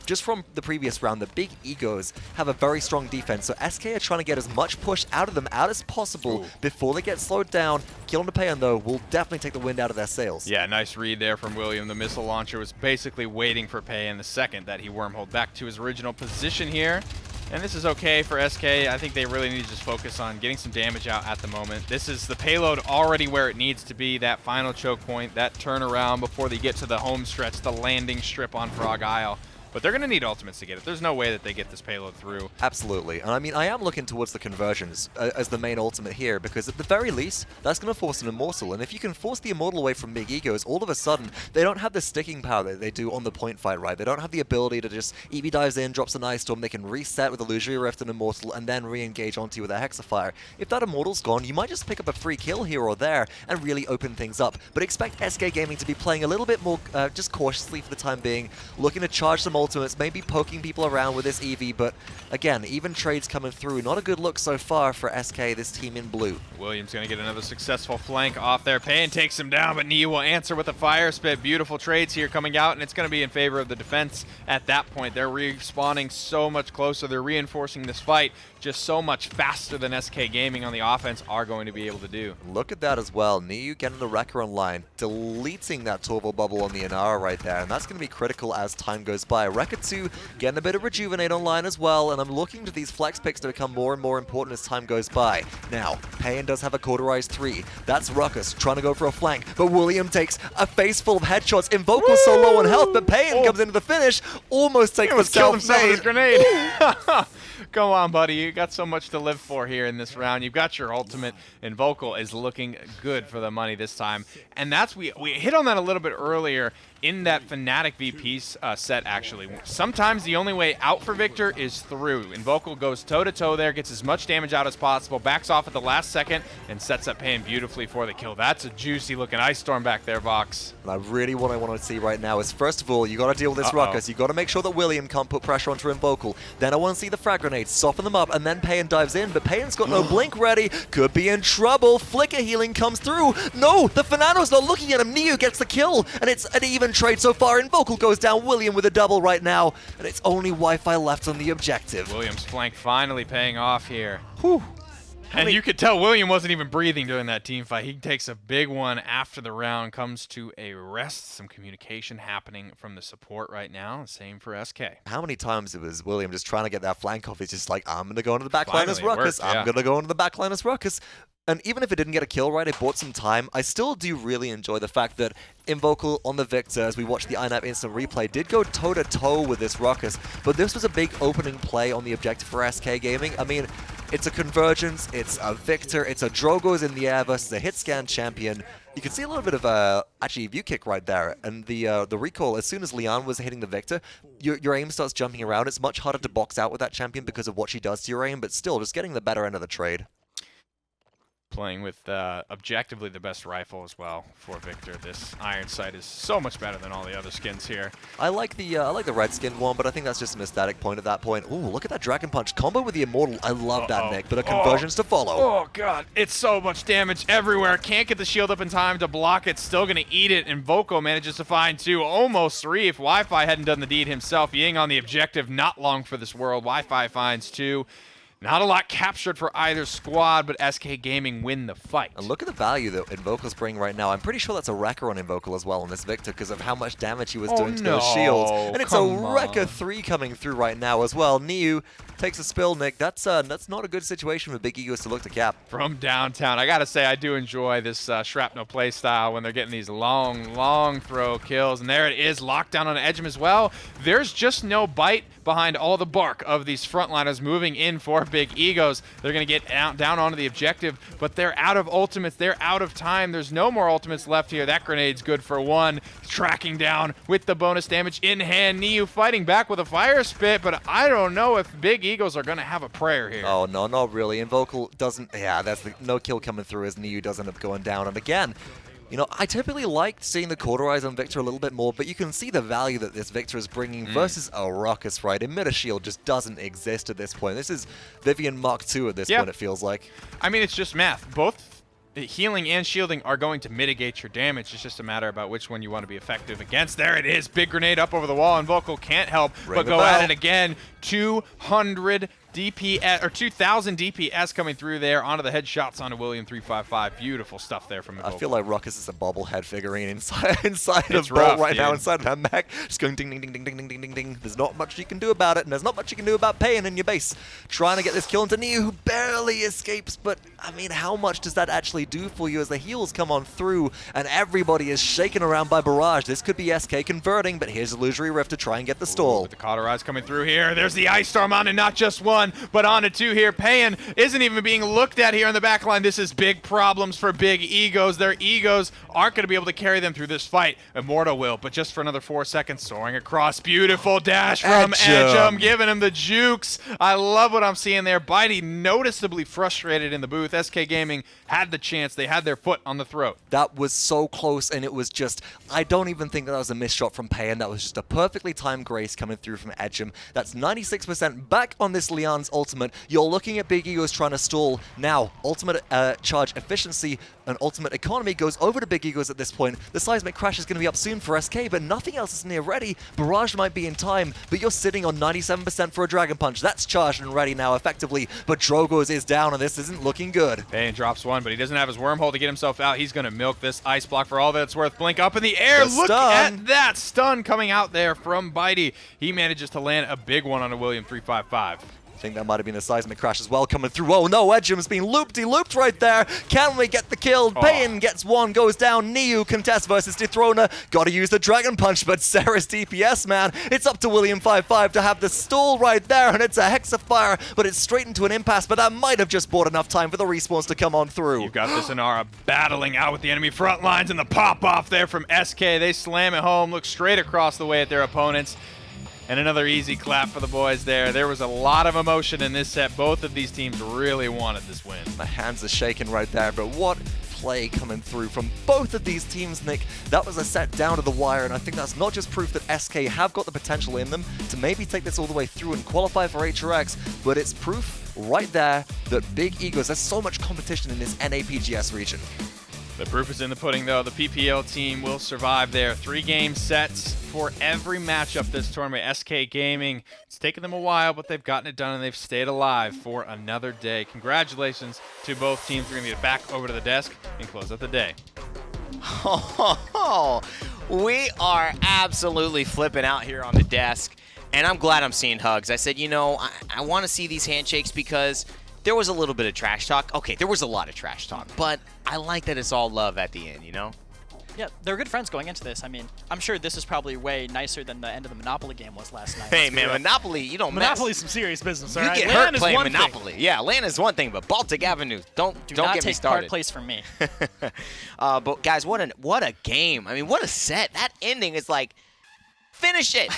just from the previous round, the Big Egos have a very strong defense, so SK are trying to get as much push out of them as possible before they get slowed down. Kill on the Payan, though, will definitely take the wind out of their sails. Yeah, nice read there from William. The missile launcher was basically waiting for Payan the second that he wormholed back to his original position here. And this is okay for SK. I think they really need to just focus on getting some damage out at the moment. This is the payload already where it needs to be, that final choke point, that turnaround before they get to the home stretch, the landing strip on Frog Isle. But they're going to need ultimates to get it. There's no way that they get this payload through. Absolutely. And I mean, I am looking towards the conversions as the main ultimate here, because at the very least, that's going to force an Immortal. And if you can force the Immortal away from Big Egos, all of a sudden, they don't have the sticking power that they do on the point fight, right? They don't have the ability to just, Eevee dives in, drops an Ice Storm, they can reset with Illusory Rift and Immortal, and then re-engage onto you with a Hexafire. If that Immortal's gone, you might just pick up a free kill here or there and really open things up. But expect SK Gaming to be playing a little bit more just cautiously for the time being, looking to charge some ultimates, maybe poking people around with this Eevee, but again, even trades coming through. Not a good look so far for SK, this team in blue. Williams going to get another successful flank off there. Payan takes him down, but Niu will answer with a fire spit. Beautiful trades here coming out, and it's going to be in favor of the defense at that point. They're respawning so much closer. They're reinforcing this fight just so much faster than SK Gaming on the offense are going to be able to do. Look at that as well. Niu getting the Wrecker online, deleting that Torval bubble on the Inara right there, and that's going to be critical as time goes by. Wrecker 2 getting a bit of Rejuvenate online as well, and I'm looking to these flex picks to become more and more important as time goes by. Now, Payan does have a Cauterize 3. That's Ruckus trying to go for a flank, but William takes a face full of headshots. Invocal so low on health, but Payan comes into the finish, almost takes the killed himself with his self-made. grenade. Come on, buddy. You got so much to live for here in this round. You've got your ultimate, and Vocal is looking good for the money this time. And that's we hit on that a little bit earlier in that Fnatic VP set, actually. Sometimes the only way out for Victor is through, and Vocal goes toe-to-toe there, gets as much damage out as possible, backs off at the last second, and sets up Pain beautifully for the kill. That's a juicy-looking Ice Storm back there, Vox. And I really what I want to see right now is, first of all, you got to deal with this Ruckus. You got to make sure that William can't put pressure onto Invocal. Then I want to see the frag grenades, soften them up, and then Pain dives in, but Pain's got no blink ready, could be in trouble. Flicker healing comes through. No, the Fernando's not looking at him. Neo gets the kill, and it's an even trade so far. Invocal goes down, William with a double right now, and it's only Wi-Fi left on the objective. William's flank finally paying off here. Whew. And you could tell William wasn't even breathing during that team fight. He takes a big one after the round, comes to a rest. Some communication happening from the support right now. Same for SK. How many times it was William just trying to get that flank off? He's just like, I'm going to go into the back line as Finally, it Ruckus. worked, yeah. I'm going to go into the back line as Ruckus. And even if it didn't get a kill right, it bought some time. I still do really enjoy the fact that Invocal on the Victor, as we watched the INAP instant replay, did go toe-to-toe with this Ruckus. But this was a big opening play on the objective for SK Gaming. I mean, it's a Convergence, it's a Victor, it's a Drogo's in the air versus a hit scan champion. You can see a little bit of actually view kick right there, and the recoil, as soon as Leon was hitting the Victor, your aim starts jumping around. It's much harder to box out with that champion because of what she does to your aim, but still, just getting the better end of the trade. Playing with objectively the best rifle as well for Victor. This Iron Sight is so much better than all the other skins here. I like the red skin one, but I think that's just an aesthetic point at that point. Ooh, look at that Dragon Punch combo with the Immortal. I love that, Nick, but a Convergence to follow. Oh, God. It's so much damage everywhere. Can't get the shield up in time to block it. Still going to eat it, and Voco manages to find 2, almost 3 if Wi-Fi hadn't done the deed himself. Ying on the objective, not long for this world. Wi-Fi finds 2. Not a lot captured for either squad, but SK Gaming win the fight. And look at the value that Invocal's bringing right now. I'm pretty sure that's a Wrecker on Invocal as well on this Victor because of how much damage he was doing to those shields. And it's a Wrecker 3 coming through right now as well. Niu takes a spill, Nick. That's not a good situation for Big Egos to look to cap. From downtown. I got to say, I do enjoy this Shrapnel play style when they're getting these long throw kills. And there it is, locked down on Edgem as well. There's just no bite behind all the bark of these frontliners moving in for Big Egos. They're going to get down onto the objective, but they're out of ultimates. They're out of time. There's no more ultimates left here. That grenade's good for 1. Tracking down with the bonus damage in hand. Niu fighting back with a fire spit, but I don't know if Big Egos are going to have a prayer here. Oh, no, not really. Invocal doesn't... Yeah, that's the no kill coming through as Niu does end up going down. And again, you know, I typically like seeing the Cauterize on Victor a little bit more, but you can see the value that this Victor is bringing versus a Ruckus, right? Emitter Shield just doesn't exist at this point. This is Vivian Mark II at this point, it feels like. I mean, it's just math. Both healing and shielding are going to mitigate your damage. It's just a matter about which one you want to be effective against. There it is. Big grenade up over the wall, and Vocal can't help but go at it again. 200 DPS, or 2,000 DPS coming through there onto the headshots onto William 355. Beautiful stuff there from Invocal. I feel like Ruckus is a bobblehead figurine inside of rough, Bolt right dude. now, inside of her mech, just going ding, ding, ding, ding, ding, ding, ding, ding, ding. There's not much you can do about it, and there's not much you can do about Pain in your base. Trying to get this kill into Niu, who barely escapes, but I mean, how much does that actually do for you as the heals come on through, and everybody is shaken around by Barrage? This could be SK converting, but here's Illusory Rift to try and get the stall. With the Cauterize coming through here, there's the Ice Storm on, and not just 1, but on to 2 here. Pain isn't even being looked at here in the back line. This is big problems for Big Egos. Their egos aren't going to be able to carry them through this fight. Immortal will, but just for another 4 seconds, soaring across. Beautiful dash from Edgem, giving him the jukes. I love what I'm seeing there. Bitey noticeably frustrated in the booth. SK Gaming had the chance. They had their foot on the throat. That was so close, and it was just, I don't even think that was a missed shot from Pain. That was just a perfectly timed grace coming through from Edgem. That's 96% back on this Leon's ultimate. You're looking at Big Egos trying to stall. Now, ultimate charge efficiency and ultimate economy goes over to Big Egos at this point. The seismic crash is going to be up soon for SK, but nothing else is near ready. Barrage might be in time, but you're sitting on 97% for a Dragon Punch. That's charged and ready now effectively, but Drogo's is down, and this isn't looking good. Pain drops 1, but he doesn't have his wormhole to get himself out. He's going to milk this ice block for all that it's worth. Blink up in the air. Look at that stun coming out there from Bitey. He manages to land a big one on a William 355. think that might have been a seismic crash as well coming through. Oh no, Edgem's been looped. He looped right there. Can we get the kill? Payin gets one, goes down. Niu contests versus Dethroner. Gotta use the Dragon Punch, but Sarah's DPS, man. It's up to William55 to have the stall right there, and it's a Hexafire, but it's straight into an impasse, but that might have just bought enough time for the respawns to come on through. You've got this Inara battling out with the enemy front lines, and the pop-off there from SK. They slam it home, look straight across the way at their opponents. And another easy clap for the boys there. There was a lot of emotion in this set. Both of these teams really wanted this win. My hands are shaking right there, but what play coming through from both of these teams, Nick. That was a set down to the wire, and I think that's not just proof that SK have got the potential in them to maybe take this all the way through and qualify for HRX, but it's proof right there that big egos, there's so much competition in this NAPGS region. The proof is in the pudding, though. The PPL team will survive there. 3-game sets for every matchup this tournament. SK Gaming, it's taken them a while, but they've gotten it done, and they've stayed alive for another day. Congratulations to both teams. We're going to get back over to the desk and close out the day. We are absolutely flipping out here on the desk, and I'm glad I'm seeing hugs. I said, you know, I want to see these handshakes because there was a little bit of trash talk. Okay, there was a lot of trash talk, but I like that it's all love at the end, you know? Yeah, they're good friends going into this. I mean, I'm sure this is probably way nicer than the end of the Monopoly game was last night. Hey, man, Monopoly, you don't mess. Monopoly's some serious business, all You right? get LAN hurt is playing one Monopoly. Yeah, LAN is one thing, but Baltic Avenue, don't Do get not me take started. part place from me. But guys, what a game. I mean, what a set. That ending is like, finish it.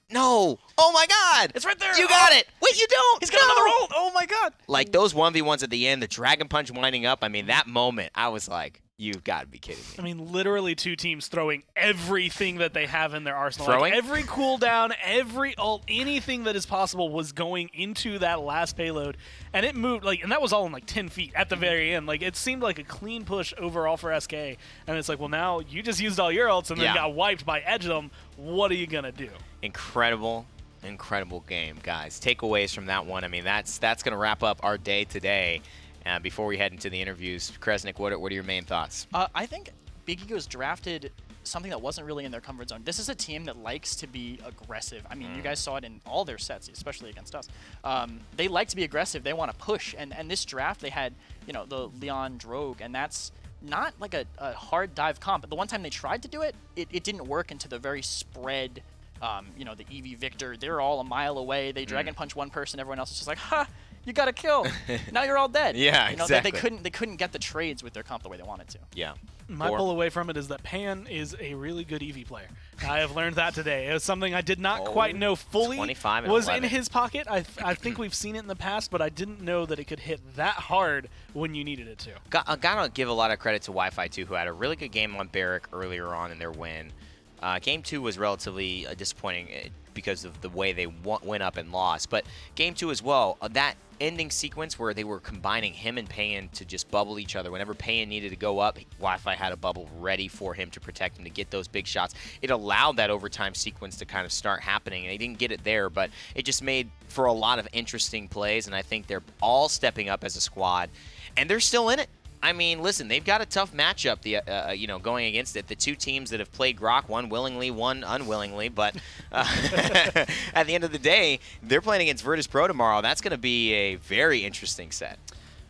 No. Oh my God. It's right there. You got it. Wait, you don't. He's got another ult. Oh my God. Like those 1v1s at the end, the Dragon Punch winding up. I mean, that moment, I was like, you've got to be kidding me. I mean, literally two teams throwing everything that they have in their arsenal. Throwing? Like every cooldown, every ult, anything that is possible was going into that last payload. And it moved, like, and that was all in like 10 feet at the very end. Like, it seemed like a clean push overall for SK. And it's like, well, now you just used all your ults and then got wiped by Edgem. What are you going to do? Incredible game, guys. Takeaways from that one. I mean, that's going to wrap up our day today. Before we head into the interviews, Kresnik, what are your main thoughts? I think Big Ego's drafted something that wasn't really in their comfort zone. This is a team that likes to be aggressive. I mean, you guys saw it in all their sets, especially against us. They like to be aggressive. They want to push. And this draft, they had, you know, the Leon Drogue, and that's not like a hard dive comp. But the one time they tried to do it, it didn't work into the very spread, you know, the Eevee Victor. They're all a mile away. They Dragon Punch one person. Everyone else is just like, ha! You got a kill. Now you're all dead. Yeah, you know, exactly. They couldn't get the trades with their comp the way they wanted to. Yeah. My pull away from it is that Pan is a really good Eevee player. I have learned that today. It was something I did not quite know fully 25 and was 11. in his pocket. I think we've seen it in the past, but I didn't know that it could hit that hard when you needed it to. Gotta give a lot of credit to Wi-Fi too, who had a really good game on Barrack earlier on in their win. Game 2 was relatively disappointing because of the way they went up and lost. But Game 2 as well, that ending sequence where they were combining him and Payin to just bubble each other. Whenever Payin needed to go up, Wi-Fi had a bubble ready for him to protect him to get those big shots. It allowed that overtime sequence to kind of start happening, and they didn't get it there, but it just made for a lot of interesting plays, and I think they're all stepping up as a squad, and they're still in it. I mean, listen, they've got a tough matchup, you know, going against it. The two teams that have played Grok, one willingly, one unwillingly, but at the end of the day, they're playing against Virtus Pro tomorrow. That's going to be a very interesting set.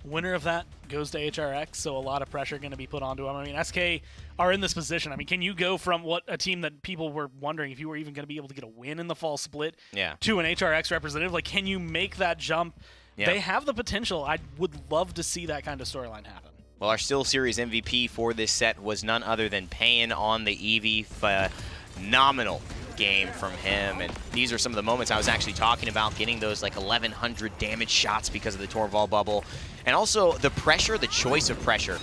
Winner of that goes to HRX, so a lot of pressure going to be put onto them. I mean, SK are in this position. I mean, can you go from what a team that people were wondering if you were even going to be able to get a win in the fall split to an HRX representative? Like, can you make that jump? Yeah. They have the potential. I would love to see that kind of storyline happen. Well, our Still Series MVP for this set was none other than Payin on the Eevee. Phenomenal game from him, and these are some of the moments I was actually talking about, getting those like 1,100 damage shots because of the Torval bubble, and also the pressure, the choice of pressure.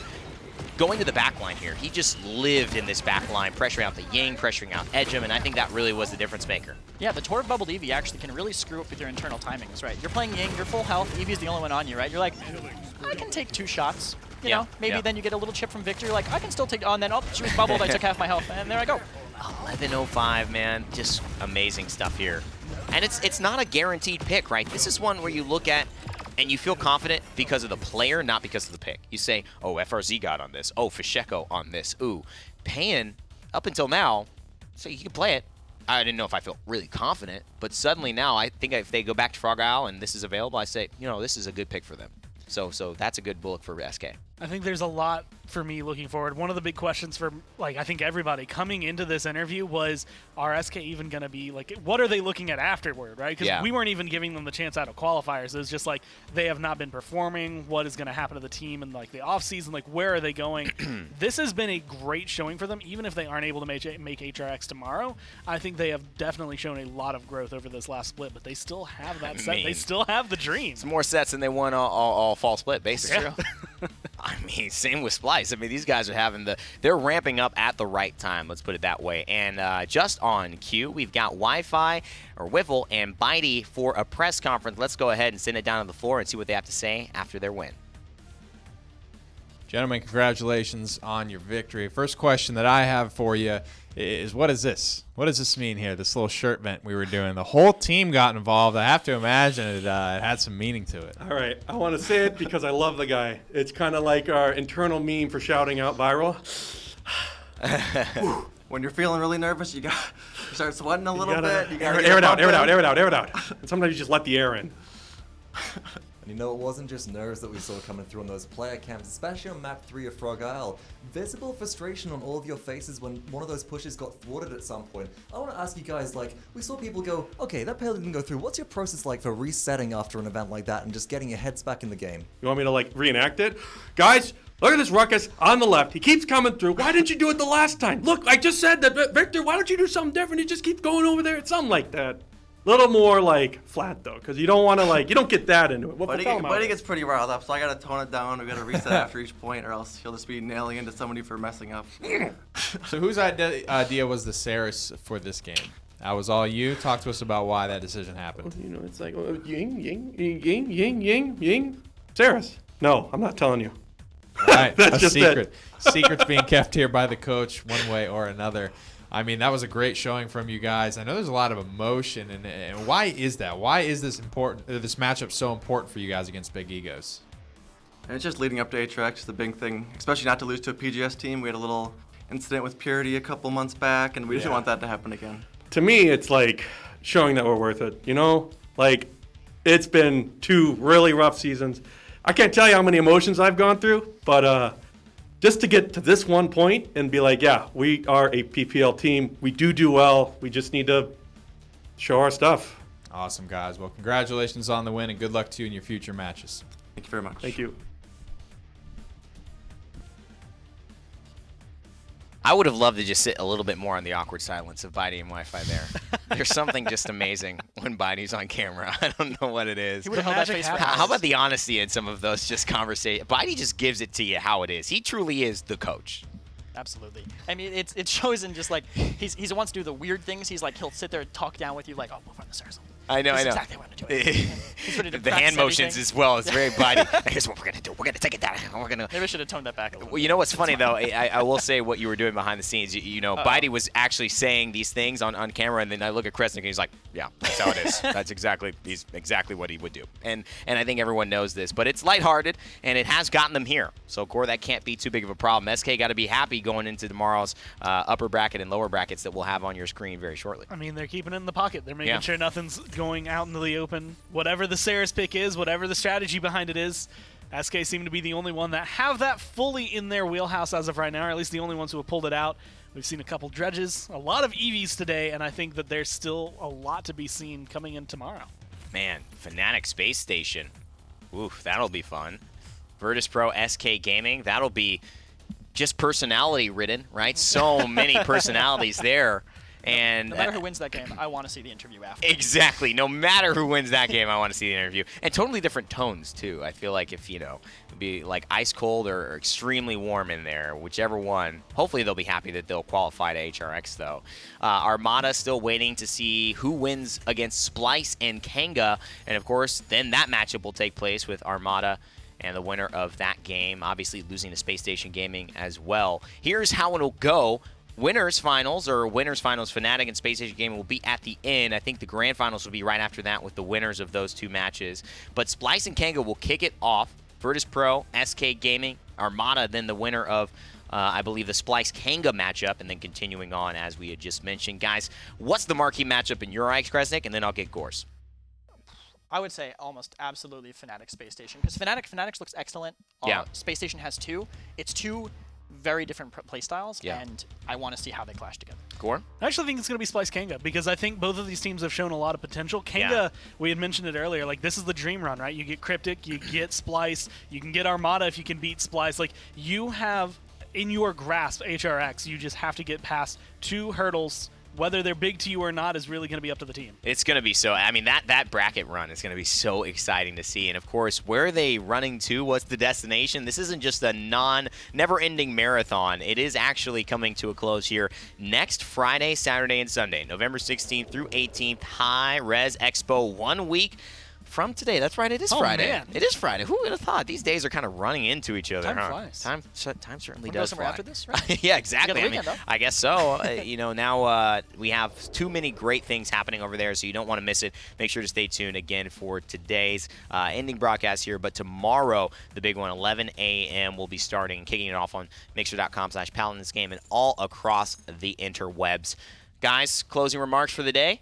Going to the backline here, he just lived in this backline, pressuring out the Ying, pressuring out Edgem, and I think that really was the difference maker. Yeah, the Torv bubbled Eevee actually can really screw up with your internal timings, right? You're playing Ying, you're full health, Eevee's the only one on you, right? You're like, I can take 2 shots. You know, maybe then you get a little chip from Victor. You're like, I can still take, oh, and then, oh, she was bubbled, I took half my health, and there I go. 11:05, man, just amazing stuff here. And it's not a guaranteed pick, right? This is one where you look at and you feel confident because of the player, not because of the pick. You say, oh, FRZ got on this. Oh, Fisheko on this. Ooh, Payin, up until now, so you can play it. I didn't know if I felt really confident, but suddenly now I think if they go back to Frog Isle and this is available, I say, this is a good pick for them. So that's a good bullet for SK. I think there's a lot for me looking forward. One of the big questions for, I think everybody coming into this interview was, are SK even going to be, what are they looking at afterward, right? Because we weren't even giving them the chance out of qualifiers. It was just they have not been performing. What is going to happen to the team in, the offseason? Where are they going? This has been a great showing for them. Even if they aren't able to make HRX tomorrow, I think they have definitely shown a lot of growth over this last split, but they still have that set. They still have the dream. Some more sets than they won all fall split, basically. Yeah. I mean, same with Splice. I mean, these guys are they're ramping up at the right time, let's put it that way. And just on cue, we've got Wi-Fi, or Wiffle, and Bitey for a press conference. Let's go ahead and send it down to the floor and see what they have to say after their win. Gentlemen, congratulations on your victory. First question that I have for you is, what is this? What does this mean here, this little shirt vent we were doing? The whole team got involved. I have to imagine it had some meaning to it. All right. I want to say it because I love the guy. It's kind of like our internal meme for shouting out viral. When you're feeling really nervous, you start sweating a little bit. You gotta air it out. And sometimes you just let the air in. And it wasn't just nerves that we saw coming through on those player camps, especially on map 3 of Frog Isle. Visible frustration on all of your faces when one of those pushes got thwarted at some point. I want to ask you guys, we saw people go, okay, that payload didn't go through. What's your process like for resetting after an event like that and just getting your heads back in the game? You want me to, reenact it? Guys, look at this ruckus on the left. He keeps coming through. Why didn't you do it the last time? Look, I just said that, Victor, why don't you do something different? He just keeps going over there. It's something like that. A little more flat though, because you don't want to you don't get that into it. But he gets pretty riled up, so I gotta tone it down. We gotta reset after each point, or else he'll just be nailing into somebody for messing up. So whose idea was the Saris for this game? That was all you. Talk to us about why that decision happened. It's ying, ying, ying, ying, ying, ying. Saris. No, I'm not telling you. All right, That's a just secret. Secret's being kept here by the coach one way or another. I mean, that was a great showing from you guys. I know there's a lot of emotion, and why is that? Why is this important? This matchup so important for you guys against Big Egos? And it's just leading up to HRX, the big thing, especially not to lose to a PGS team. We had a little incident with Purity a couple months back, and we just didn't want that to happen again. To me, it's showing that we're worth it. It's been 2 really rough seasons. I can't tell you how many emotions I've gone through, but just to get to this one point and be yeah, we are a PPL team. We do well. We just need to show our stuff. Awesome, guys. Well, congratulations on the win, and good luck to you in your future matches. Thank you very much. Thank you. I would have loved to just sit a little bit more on the awkward silence of Bitey and Wi-Fi there. There's something just amazing when Bitey's on camera. I don't know what it is. He would have held that face for How about the honesty in some of those just conversations? Bitey just gives it to you how it is. He truly is the coach. Absolutely. I mean, it shows in just he wants to do the weird things. He'll sit there and talk down with you oh, we'll run the stairs. I know. Exactly what I'm going to do. He's ready to the practice hand motions everything. as well. It's very Bitey. Here's what we're going to do. We're going to take it down. We're going to. Maybe I should have toned that back a little. Well, you know what's funny though? I will say what you were doing behind the scenes. Bitey was actually saying these things on camera, and then I look at Kresnik and he's like, "Yeah, that's how it is. That's exactly what he would do." And I think everyone knows this, but it's lighthearted, and it has gotten them here. So core, that can't be too big of a problem. SK got to be happy going into tomorrow's upper bracket and lower brackets that we'll have on your screen very shortly. I mean, they're keeping it in the pocket. They're making sure nothing's going out into the open. Whatever the Saris pick is, whatever the strategy behind it is, SK seem to be the only one that have that fully in their wheelhouse as of right now, or at least the only ones who have pulled it out. We've seen a couple dredges, a lot of EVs today, and I think that there's still a lot to be seen coming in tomorrow. Man, Fnatic Space Station. Oof, that'll be fun. Virtus Pro SK Gaming, that'll be just personality ridden, right? So many personalities there. And no matter who wins that game, I want to see the interview after. Exactly. No matter who wins that game, I want to see the interview. And totally different tones, too. I feel like if, it'd be ice cold or extremely warm in there, whichever one. Hopefully they'll be happy that they'll qualify to HRX, though. Armada still waiting to see who wins against Splice and Kanga. And, of course, then that matchup will take place with Armada and the winner of that game, obviously losing to Space Station Gaming as well. Here's how it'll go. Winners Finals Fnatic and Space Station Gaming will be at the end. I think the Grand Finals will be right after that with the winners of those two matches. But Splice and Kanga will kick it off Virtus Pro, SK Gaming, Armada, then the winner of I believe the Splice Kanga matchup, and then continuing on as we had just mentioned. Guys, what's the marquee matchup in your eyes, Kresnik? And then I'll get Gore's. I would say almost absolutely Fnatic Space Station, because Fnatic looks excellent. Yeah. Space Station has two. It's two very different play styles, Yeah. and I want to see how they clash together. Gore? I actually think it's going to be Splice Kanga because I think both of these teams have shown a lot of potential. Kanga, we had mentioned it earlier, like this is the dream run, right? You get Cryptic, you get Splice, you can get Armada if you can beat Splice. Like you have in your grasp HRX, you just have to get past 2 hurdles. Whether they're big to you or not is really going to be up to the team. It's going to be so, I mean, that bracket run is going to be so exciting to see. And, of course, where are they running to? What's the destination? This isn't just a never-ending marathon. It is actually coming to a close here next Friday, Saturday, and Sunday, November 16th through 18th. High Res Expo, 1 week from today. That's right, it is Friday. Man. It is Friday. Who would have thought? These days are kind of running into each other, Time huh? flies. Time certainly Wanna go does somewhere fly. after this, right? Yeah, exactly. You got the I mean, weekend, though. I guess so. Now we have too many great things happening over there, so you don't want to miss it. Make sure to stay tuned again for today's ending broadcast here. But tomorrow, the big one, 11 a.m. will be starting, kicking it off on Mixer.com/Paladins game and all across the interwebs. Guys, closing remarks for the day?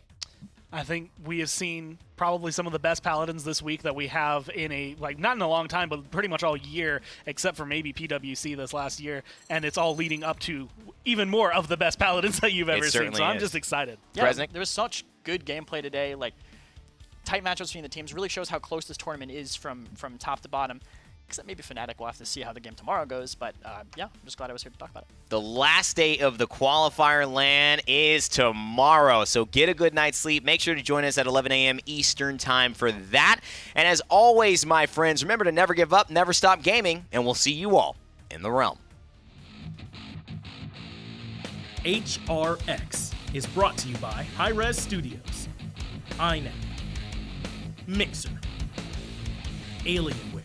I think we have seen probably some of the best Paladins this week that we have in not in a long time, but pretty much all year, except for maybe PWC this last year. And it's all leading up to even more of the best Paladins that you've ever seen. certainly So I'm is. just excited. Yeah, Kresnik? there was such good gameplay today. Like tight matchups between the teams really shows how close this tournament is from top to bottom. Except maybe Fnatic will have to see how the game tomorrow goes. But yeah, I'm just glad I was here to talk about it. The last day of the qualifier LAN is tomorrow, so get a good night's sleep. Make sure to join us at 11 a.m. Eastern time for that. And as always, my friends, remember to never give up, never stop gaming, and we'll see you all in the realm. HRX is brought to you by Hi-Res Studios, iNet, Mixer, Alienware,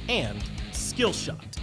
and Skillshot.